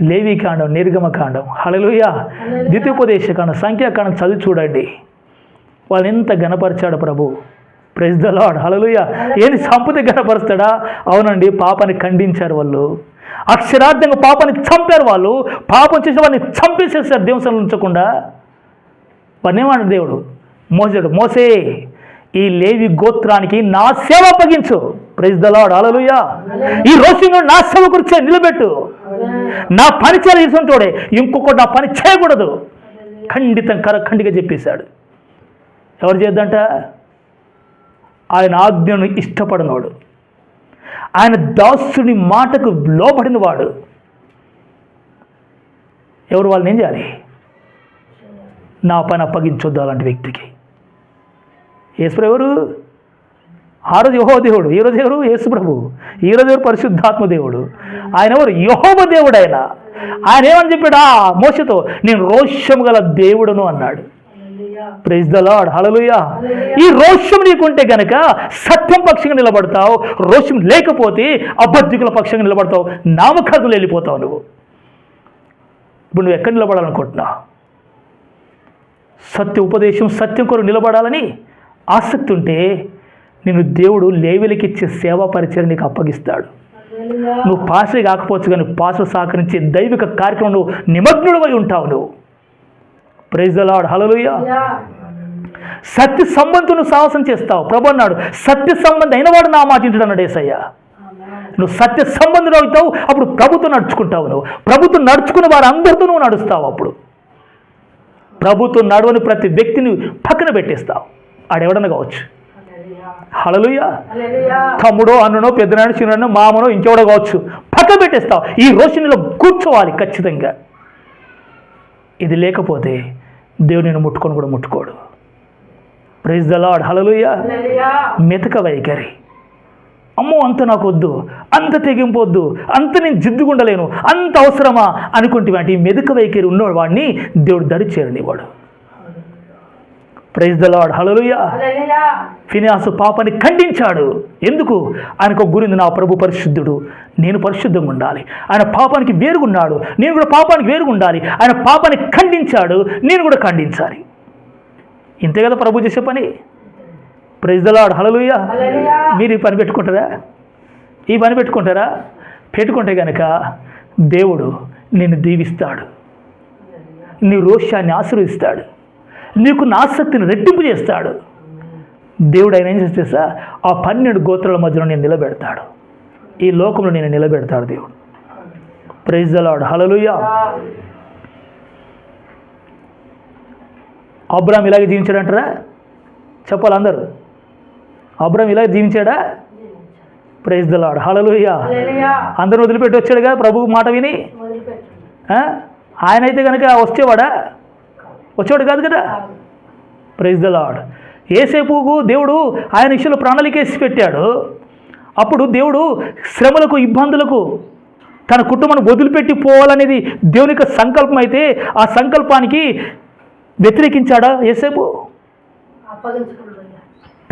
లేవీకాండం, నిర్గమకాండం, హల్లెలూయా, ద్వితీయోపదేశకాండం, సంఖ్యాకాండం చదివి చూడండి. వాళ్ళని ఎంత గణపరిచాడు ప్రభు. ప్రైజ్ ద లార్డ్, హల్లెలూయా. ఏంటి సంపద గణపరుస్తాడా? అవునండి, పాపాన్ని ఖండించారు వాళ్ళు. అక్షరార్థంగా పాపాన్ని చంపారు వాళ్ళు. పాపం చేసి వాడిని చంపేసేసారు దేవస్థానం ఉంచకుండా. వాడిని ఏమన్నాడు దేవుడు? మోసే ఈ లేవి గోత్రానికి నా సేవ అప్పగించు. ప్రైజ్ ద లార్డ్, హల్లెలూయా. ఈ రోజు నా సేవ గురించి నిలబెట్టు. నా పని చేయాల్సింటోడే, ఇంకొకటి నా పని చేయకూడదు. ఖండిగా చెప్పేశాడు. ఎవరు చేద్దంట? ఆయన ఆజ్ఞను ఇష్టపడినవాడు, ఆయన దాసుని మాటకు లోబడినవాడు. ఎవరు? వాళ్ళని ఏం చేయాలి? నా పని అప్పగించొద్దు అలాంటి వ్యక్తికి. యేసుప్రభు ఎవరు? ఆ రోజు యెహోవా దేవుడు, ఈరోజు ఎవరు? యేసుప్రభు. ఈరోజు ఎవరు? పరిశుద్ధాత్మ దేవుడు. ఆయన ఎవరు? యెహోవా దేవుడు. ఆయన ఏమని చెప్పాడు మోషేతో? నేను రోషం గల దేవుడును అన్నాడు. ప్రైజ్ ద లార్డ్, హల్లెలూయా. ఈ రోషం నీకుంటే గనక సత్యం పక్షంగా నిలబడతావు. రోషం లేకపోతే అబద్ధికుల పక్షంగా నిలబడతావు, నామకార్దులు వెళ్ళిపోతావు నువ్వు. ఇప్పుడు నువ్వు ఎక్కడ నిలబడాలనుకుంటున్నావు? సత్య ఉపదేశం, సత్యం కొరకు నిలబడాలని ఆసక్తి ఉంటే నేను దేవుడు లేవీలకి ఇచ్చే సేవా పరిచయం నీకు అప్పగిస్తాడు. నువ్వు పాస్టర్ కాకపోవచ్చు, కానీ పాస్టర్ సహకరించే దైవిక కార్యక్రమం నువ్వు నిమగ్నుడవై ఉంటావు నువ్వు. ప్రైజ్ ద లార్డ్, హల్లెలూయా. సత్య సంబంధం నువ్వు సాహసం చేస్తావు. ప్రభు అన్నాడు, సత్య సంబంధం అయిన వాడు నా మాట వింటాడు అన్నాడు యేసయ్య. నువ్వు సత్య సంబంధుడు అవుతావు, అప్పుడు ప్రభుత్వం నడుచుకుంటావు. నువ్వు ప్రభుత్వం నడుచుకున్న వారు అందరితో నువ్వు నడుస్తావు. అప్పుడు ప్రభుత్వం నడవని ప్రతి వ్యక్తిని పక్కన పెట్టేస్తావు. ఆడెవడన్నా కావచ్చు, హల్లెలూయా. తమ్ముడో, అన్ననో, పెద్దనాడో, చిన్ననో, మామనో, ఇంకెవడో కావచ్చు, పక్కన పెట్టేస్తావు. ఈ రోషినిలో కూర్చోవాలి ఖచ్చితంగా. ఇది లేకపోతే దేవుడు నేను ముట్టుకొని కూడా ముట్టుకోడు. ప్రైజ్ ద లార్డ్, హల్లెలూయా. మెతక వైఖరి, అమ్మో అంత నాకు వద్దు, అంత తెగింపొద్దు, అంత నేను జిద్దుగుండలేను, అంత అవసరమా అనుకుంటే ఈ మెతక వైఖరి ఉన్నవాడిని దేవుడు దరి చేరనివాడు. ప్రైజ్ ద లార్డ్, హల్లెలూయా. ఫినిహాసు పాపాన్ని ఖండించాడు. ఎందుకు? ఆయనకు ఒక గురింది, నా ప్రభు పరిశుద్ధుడు, నేను పరిశుద్ధంగా ఉండాలి. ఆయన పాపానికి వేరుగున్నాడు, నేను కూడా పాపానికి వేరుగుండాలి. ఆయన పాపాన్ని ఖండించాడు, నేను కూడా ఖండించాలి. ఇంతే కదా ప్రభు చేసే పని. ప్రైజ్ ద లార్డ్, హల్లెలూయా. మీరు ఈ పని పెట్టుకుంటారా? ఈ పని పెట్టుకుంటారా? పెట్టుకుంటే కనుక దేవుడు నిన్ను దీవిస్తాడు, నీ రోషాన్ని ఆశీర్వదిస్తాడు, నీకు నా ఆసక్తిని రెట్టింపు చేస్తాడు. దేవుడు ఆయన ఏం చేస్తా ఆ 12 గోత్రాల మధ్యలో నేను నిలబెడతాడు. ఈ లోకంలో నేను నిలబెడతాడు దేవుడు. ప్రైజ్ ద లార్డ్, హల్లెలూయా. అబ్రాహాం ఇలాగే జీవించాడంటారా? చెప్పాలి అందరూ. అబ్రాహాం ఇలాగే జీవించాడా? ప్రైజ్ ద లార్డ్, హల్లెలూయా. అందరూ వదిలిపెట్టి వచ్చాడుగా ప్రభు మాట విని. ఆయన అయితే కనుక వచ్చేవాడు కాదు కదా. Praise the lord. యేసేపుకు దేవుడు ఆయన విషయంలో ప్రణాళికేసి పెట్టాడు. అప్పుడు దేవుడు శ్రమలకు, ఇబ్బందులకు తన కుటుంబాన్ని వదిలిపెట్టి పోవాలనేది దేవుని యొక్క సంకల్పం అయితే ఆ సంకల్పానికి వ్యతిరేకించాడా యేసేపు?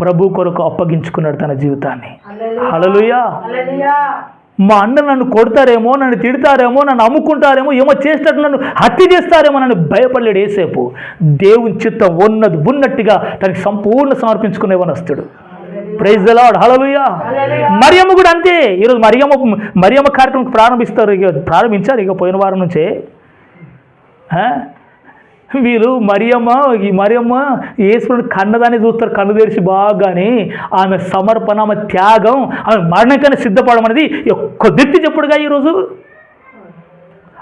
ప్రభు కొరకు అప్పగించుకున్నాడు తన జీవితాన్ని. హల్లెలూయా. మా అన్న నన్ను కొడతారేమో, నన్ను తిడతారేమో, నన్ను అమ్ముకుంటారేమో, ఏమో చేసినట్టు నన్ను హత్య చేస్తారేమో నన్ను భయపడలేడు యేసేపు. దేవుని చిత్తం ఉన్నట్టుగా తనకి సంపూర్ణ సమర్పించుకునేవని వస్తాడు. Praise the lord. హల్లెలూయా. మరియమ్మ కూడా అంతే. ఈరోజు మరియమ్మ కార్యక్రమం ప్రారంభించారు ఇక పోయిన వారం నుంచే. వీళ్ళు మరియమ్మ యేసుని కన్నదాన్ని చూస్తారు, కన్ను తెరిచి బాగానే. ఆమె సమర్పణ, ఆమె త్యాగం, ఆమె మరణకాన్ని సిద్ధపడమనేది ఒక్క వ్యక్తి చెప్పుడుగా ఈరోజు.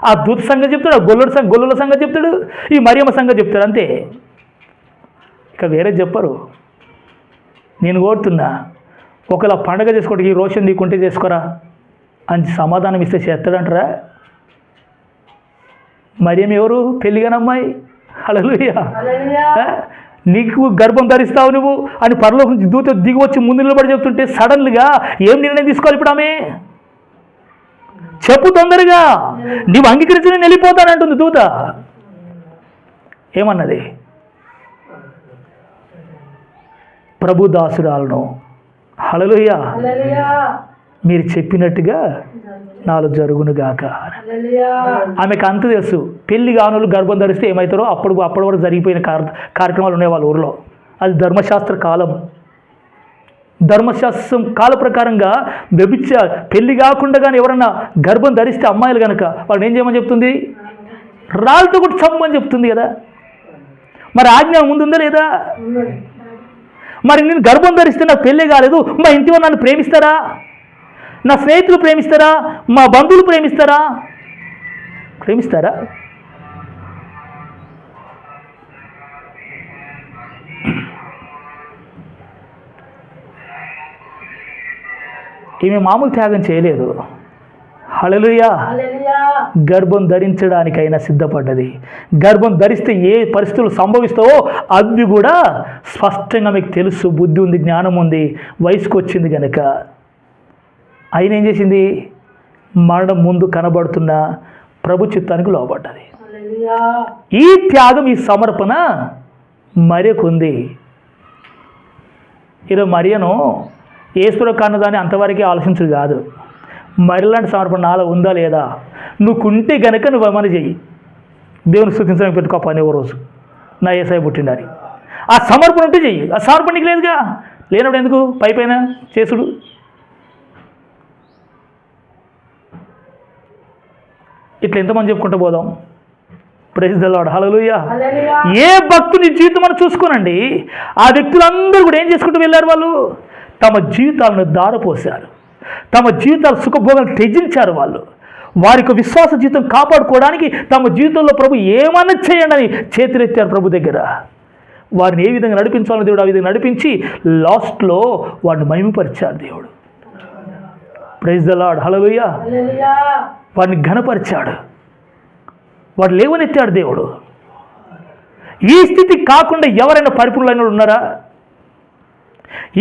ఆ దూత సంగతి చెప్తాడు, ఆ గొల్లుల సంగతి చెప్తాడు, ఈ మరియమ్మ సంగతి చెప్తాడు, అంతే. ఇక వేరే చెప్పరు. నేను కోరుతున్నా, ఒకవేళ పండగ చేసుకోవడానికి ఈ రోషన్ నీకుంటే చేసుకోరా అని సమాధానం ఇస్తే చేస్తాడంటారా? మరియం ఎవరు? పెళ్ళిగానమ్మాయి. హల్లెలూయా. నీకు గర్భం ధరిస్తావు నువ్వు అని పరలోకం నుంచి దూత దిగి వచ్చి ముందు నిలబడి చెప్తుంటే సడన్గా ఏం నిర్ణయం తీసుకోవాలి ఇప్పుడు ఆమె? చెప్పు తొందరగా, నీవు అంగీకరించి నేను వెళ్ళిపోతానంటుంది దూత. ఏమన్నది? ప్రభు దాసురాలను, హల్లెలూయా, మీరు చెప్పినట్టుగా నాలో జరుగునుగాక. ఆమెకు అంత తెలుసు, పెళ్లి కానులు గర్భం ధరిస్తే ఏమవుతారో అప్పటి వరకు జరిగిపోయిన కార్యక్రమాలు ఉన్నాయి వాళ్ళ ఊరిలో. అది ధర్మశాస్త్ర కాలం. ధర్మశాస్త్రం కాల ప్రకారంగా పెళ్లి కాకుండా కానీ ఎవరన్నా గర్భం ధరిస్తే అమ్మాయిలు కనుక వాళ్ళు ఏం చేయమని చెప్తుంది? రాళ్ళతో కూడా చమ్మని చెప్తుంది కదా. మరి ఆజ్ఞ ముందుందా లేదా? మరి నేను గర్భం ధరిస్తే నాకు పెళ్ళే కాలేదు, మా ఇంటి వాళ్ళు నన్ను ప్రేమిస్తారా? నా స్నేహితులు ప్రేమిస్తారా? మా బంధువులు ప్రేమిస్తారా? ఈమె మామూలు త్యాగం చేయలేదు. హల్లెలూయా. గర్భం ధరించడానికైనా సిద్ధపడ్డది. గర్భం ధరిస్తే ఏ పరిస్థితులు సంభవిస్తావో అవి కూడా స్పష్టంగా మీకు తెలుసు. బుద్ధి ఉంది, జ్ఞానం ఉంది, వయసుకు వచ్చింది కనుక. ఆయన ఏం చేసింది? మరణం ముందు కనబడుతున్న ప్రభు చిత్తానికి లోబడ్డది. ఈ త్యాగం, ఈ సమర్పణ మరియకుంది. ఈరోజు మరియను యేసులో కన్నదాన్ని అంతవరకే ఆలోచించదు కాదు. మరిలాంటి సమర్పణ నాలో ఉందా లేదా? నువ్వుకుంటే గనక నువ్వు ఏమని చెయ్యి, దేవుని స్తుతించడానికి పెట్టుకో పని ఓ రోజు, నా యేసయ్య పుట్టిండని. ఆ సమర్పణ ఉంటే చెయ్యి. ఆ సమర్పణ నీకు లేదుగా, లేనప్పుడు ఎందుకు పైపైన చేసుడు? ఇట్లా ఎంతమంది చెప్పుకుంటూ పోదాం. Praise the lord. హల్లెలూయా. ఏ భక్తుని జీవితం మనం చూసుకోనండి, ఆ వ్యక్తులందరూ కూడా ఏం చేసుకుంటూ వెళ్ళారు? వాళ్ళు తమ జీవితాలను దారపోశారు, తమ జీవితాలు సుఖభోగాలు త్యజించారు. వాళ్ళు వారికి విశ్వాస జీవితం కాపాడుకోవడానికి తమ జీవితంలో ప్రభు ఏమన్నా చేయండి అని చేతులెత్తారు ప్రభు దగ్గర. వారిని ఏ విధంగా నడిపించాలని దేవుడు ఆ విధంగా నడిపించి లాస్ట్లో వారిని మహిమపరిచారు దేవుడు. Praise the lord. హల్లెలూయా. వారిని ఘనపరిచాడు, వాడు లేవనెత్తాడు దేవుడు. ఈ స్థితి కాకుండా ఎవరైనా పరిపూర్ణులైన ఉన్నారా?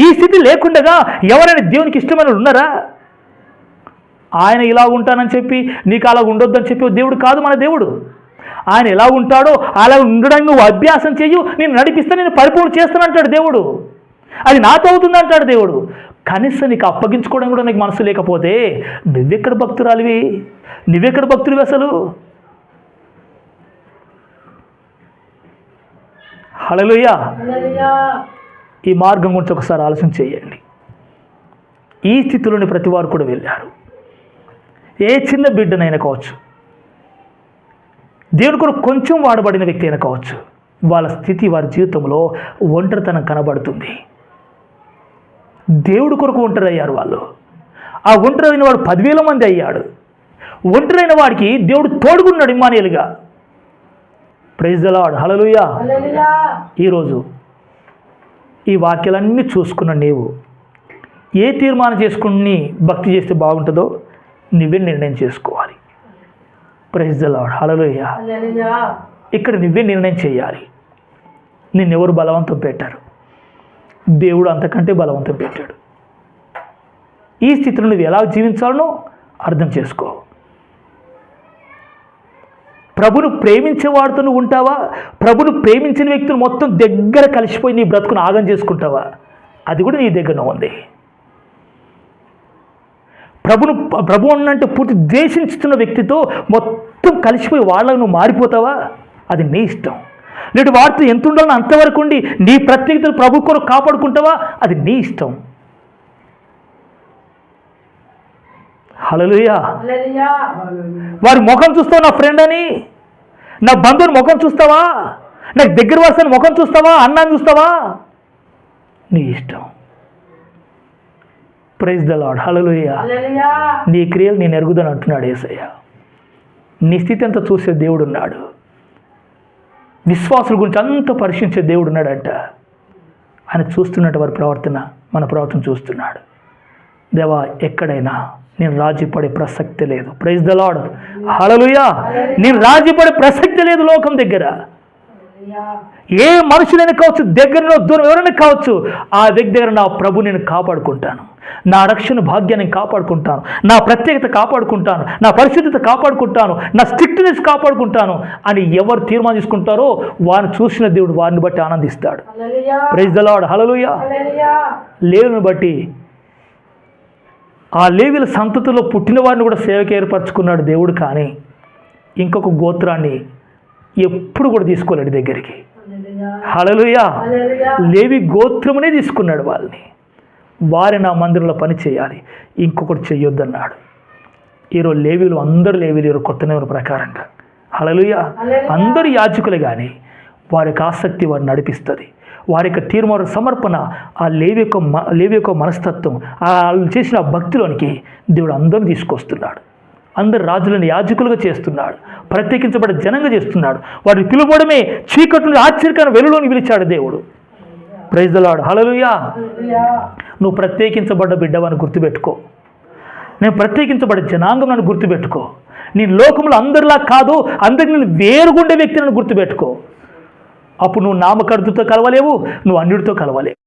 ఈ స్థితి లేకుండా ఎవరైనా దేవునికి ఇష్టమైన ఉన్నారా? ఆయన ఇలా ఉంటానని చెప్పి నీకు అలా ఉండొద్దని చెప్పి దేవుడు కాదు మన దేవుడు. ఆయన ఎలా ఉంటాడో అలా ఉండడానికి నువ్వు అభ్యాసం చెయ్యు, నేను నడిపిస్తే నేను పరిపూర్ణ చేస్తానంటాడు దేవుడు. అది నాతో అవుతుంది అంటాడు దేవుడు. కనీసం నీకు అప్పగించుకోవడం కూడా నీకు మనసు లేకపోతే నువ్వెక్కడ భక్తురాలివి? నువ్వెక్కడ భక్తుడివి అసలు? హల్లెలూయా. ఈ మార్గం గురించి ఒకసారి ఆలోచన చేయండి. ఈ స్థితిలోని ప్రతి వారు కూడా వెళ్ళారు. ఏ చిన్న బిడ్డనైనా కావచ్చు, దేవుని కొరకు కొంచెం వాడబడిన వ్యక్తి అయినా కావచ్చు, వాళ్ళ స్థితి, వారి జీవితంలో ఒంటరితనం కనబడుతుంది. దేవుడి కొరకు ఒంటరి అయ్యారు వాళ్ళు. ఆ ఒంటరి అయిన వాడు 10,000 మంది అయ్యాడు. ఒంటరైన వాడికి దేవుడు తోడుకున్నాడు ఇమ్మానుయేలుగా. Praise the lord. హల్లెలూయా. ఈరోజు ఈ వాక్యాలన్నీ చూసుకున్న నీవు ఏ తీర్మానం చేసుకుని భక్తి చేస్తే బాగుంటుందో నువ్వే నిర్ణయం చేసుకోవాలి. Praise the lord. హల్లెలూయా. ఇక్కడ నువ్వే నిర్ణయం చేయాలి. నిన్నెవరు బలవంతం పెట్టారు? దేవుడు అంతకంటే బలవంతం పెట్టాడు. ఈ స్థితిలో నువ్వు ఎలా జీవించాలనో అర్థం చేసుకో. ప్రభును ప్రేమించే వాడితో నువ్వు ఉంటావా? ప్రభును ప్రేమించిన వ్యక్తులు మొత్తం దగ్గర కలిసిపోయి నీ బ్రతుకును ఆగం చేసుకుంటావా? అది కూడా నీ దగ్గర ఉంది. ప్రభు అన్నంటే పూర్తి ద్వేషించుతున్న వ్యక్తితో మొత్తం కలిసిపోయి వాళ్ళకు నువ్వు మారిపోతావా? అది నీ ఇష్టం. లేదు వారితో ఎంత ఉండాలని అంతవరకు ఉండి నీ ప్రత్యేకతను ప్రభు కొరకు కాపాడుకుంటావా? అది నీ ఇష్టం. హల్లెలూయా. వారి ముఖం చూస్తావా నా ఫ్రెండ్ అని? నా బంధువుని ముఖం చూస్తావా? నాకు దగ్గర వరుసని ముఖం చూస్తావా? అన్నాన్ని చూస్తావా? నీ ఇష్టం. Praise the lord. హల్లెలూయా. నీ క్రియలు నేను ఎరుగుదని అంటున్నాడు యేసయ్య. నీ స్థితి అంతా చూసే దేవుడు ఉన్నాడు. విశ్వాసుల గురించి అంత పరీక్షించే దేవుడు ఉన్నాడంట. ఆయన చూస్తున్నట్టు వారి ప్రవర్తన, మన ప్రవర్తన చూస్తున్నాడు. దేవా, ఎక్కడైనా నేను రాజీ పడే ప్రసక్తి లేదు. Praise the lord. హల్లెలూయా. నేను రాజీ పడే ప్రసక్తి లేదు లోకం దగ్గర. ఏ మనుషులైనా కావచ్చు, దగ్గరలో దూరం ఎవరైనా కావచ్చు, ఆ వ్యక్తి దగ్గర నా ప్రభు నేను కాపాడుకుంటాను. నా రక్షణ భాగ్యాన్ని నేను కాపాడుకుంటాను. నా ప్రత్యేకత కాపాడుకుంటాను. నా పరిశుద్ధత కాపాడుకుంటాను. నా స్ట్రిక్ట్నెస్ కాపాడుకుంటాను అని ఎవరు తీర్మానం తీసుకుంటారో వారిని చూసిన దేవుడు వారిని బట్టి ఆనందిస్తాడు. Praise the lord. హల్లెలూయా. లేవిని బట్టి, ఆ లేవీల సంతతిలో పుట్టిన వారిని కూడా సేవకి ఏర్పరచుకున్నాడు దేవుడు. కానీ ఇంకొక గోత్రాన్ని ఎప్పుడు కూడా తీసుకోలేడు దగ్గరికి. హల్లెలూయా. లేవి గోత్రమునే తీసుకున్నాడు వాళ్ళని. వారి నా మందిరంలో పని చేయాలి, ఇంకొకటి చెయ్యొద్దన్నాడు. ఈరోజు లేవీలు అందరూ లేవీలు ఈరోజు కొత్త నియమం ప్రకారంగా. హల్లెలూయా. అందరూ యాజకులే, కానీ వారి యొక్క ఆసక్తి వారిని నడిపిస్తుంది. వారి యొక్క తీర్మాన సమర్పణ, ఆ లేవి యొక్క మనస్తత్వం, వాళ్ళు చేసిన భక్తిలోనికి దేవుడు అందరిని తీసుకొస్తున్నాడు. అందరు రాజులను యాజకులుగా చేస్తున్నాడు. ప్రత్యేకించబడే జనంగా చేస్తున్నాడు. వారిని పిలువడమే చీకటి ఆశ్చర్యకరమైన వెలుగులోని పిలిచాడు దేవుడు. Praise the lord. హల్లెలూయా. నువ్వు ప్రత్యేకించబడ్డ బిడ్డవని గుర్తుపెట్టుకో. నేను ప్రత్యేకించబడ్డ జనాంగం నన్ను గుర్తుపెట్టుకో. నీ లోకంలో అందరిలా కాదు, అందరికి నేను వేరుగుండే వ్యక్తి నన్ను గుర్తుపెట్టుకో. అప్పుడు నువ్వు నామకర్తతో కలవలేవు, నువ్వు అన్యుడితో కలవలేవు.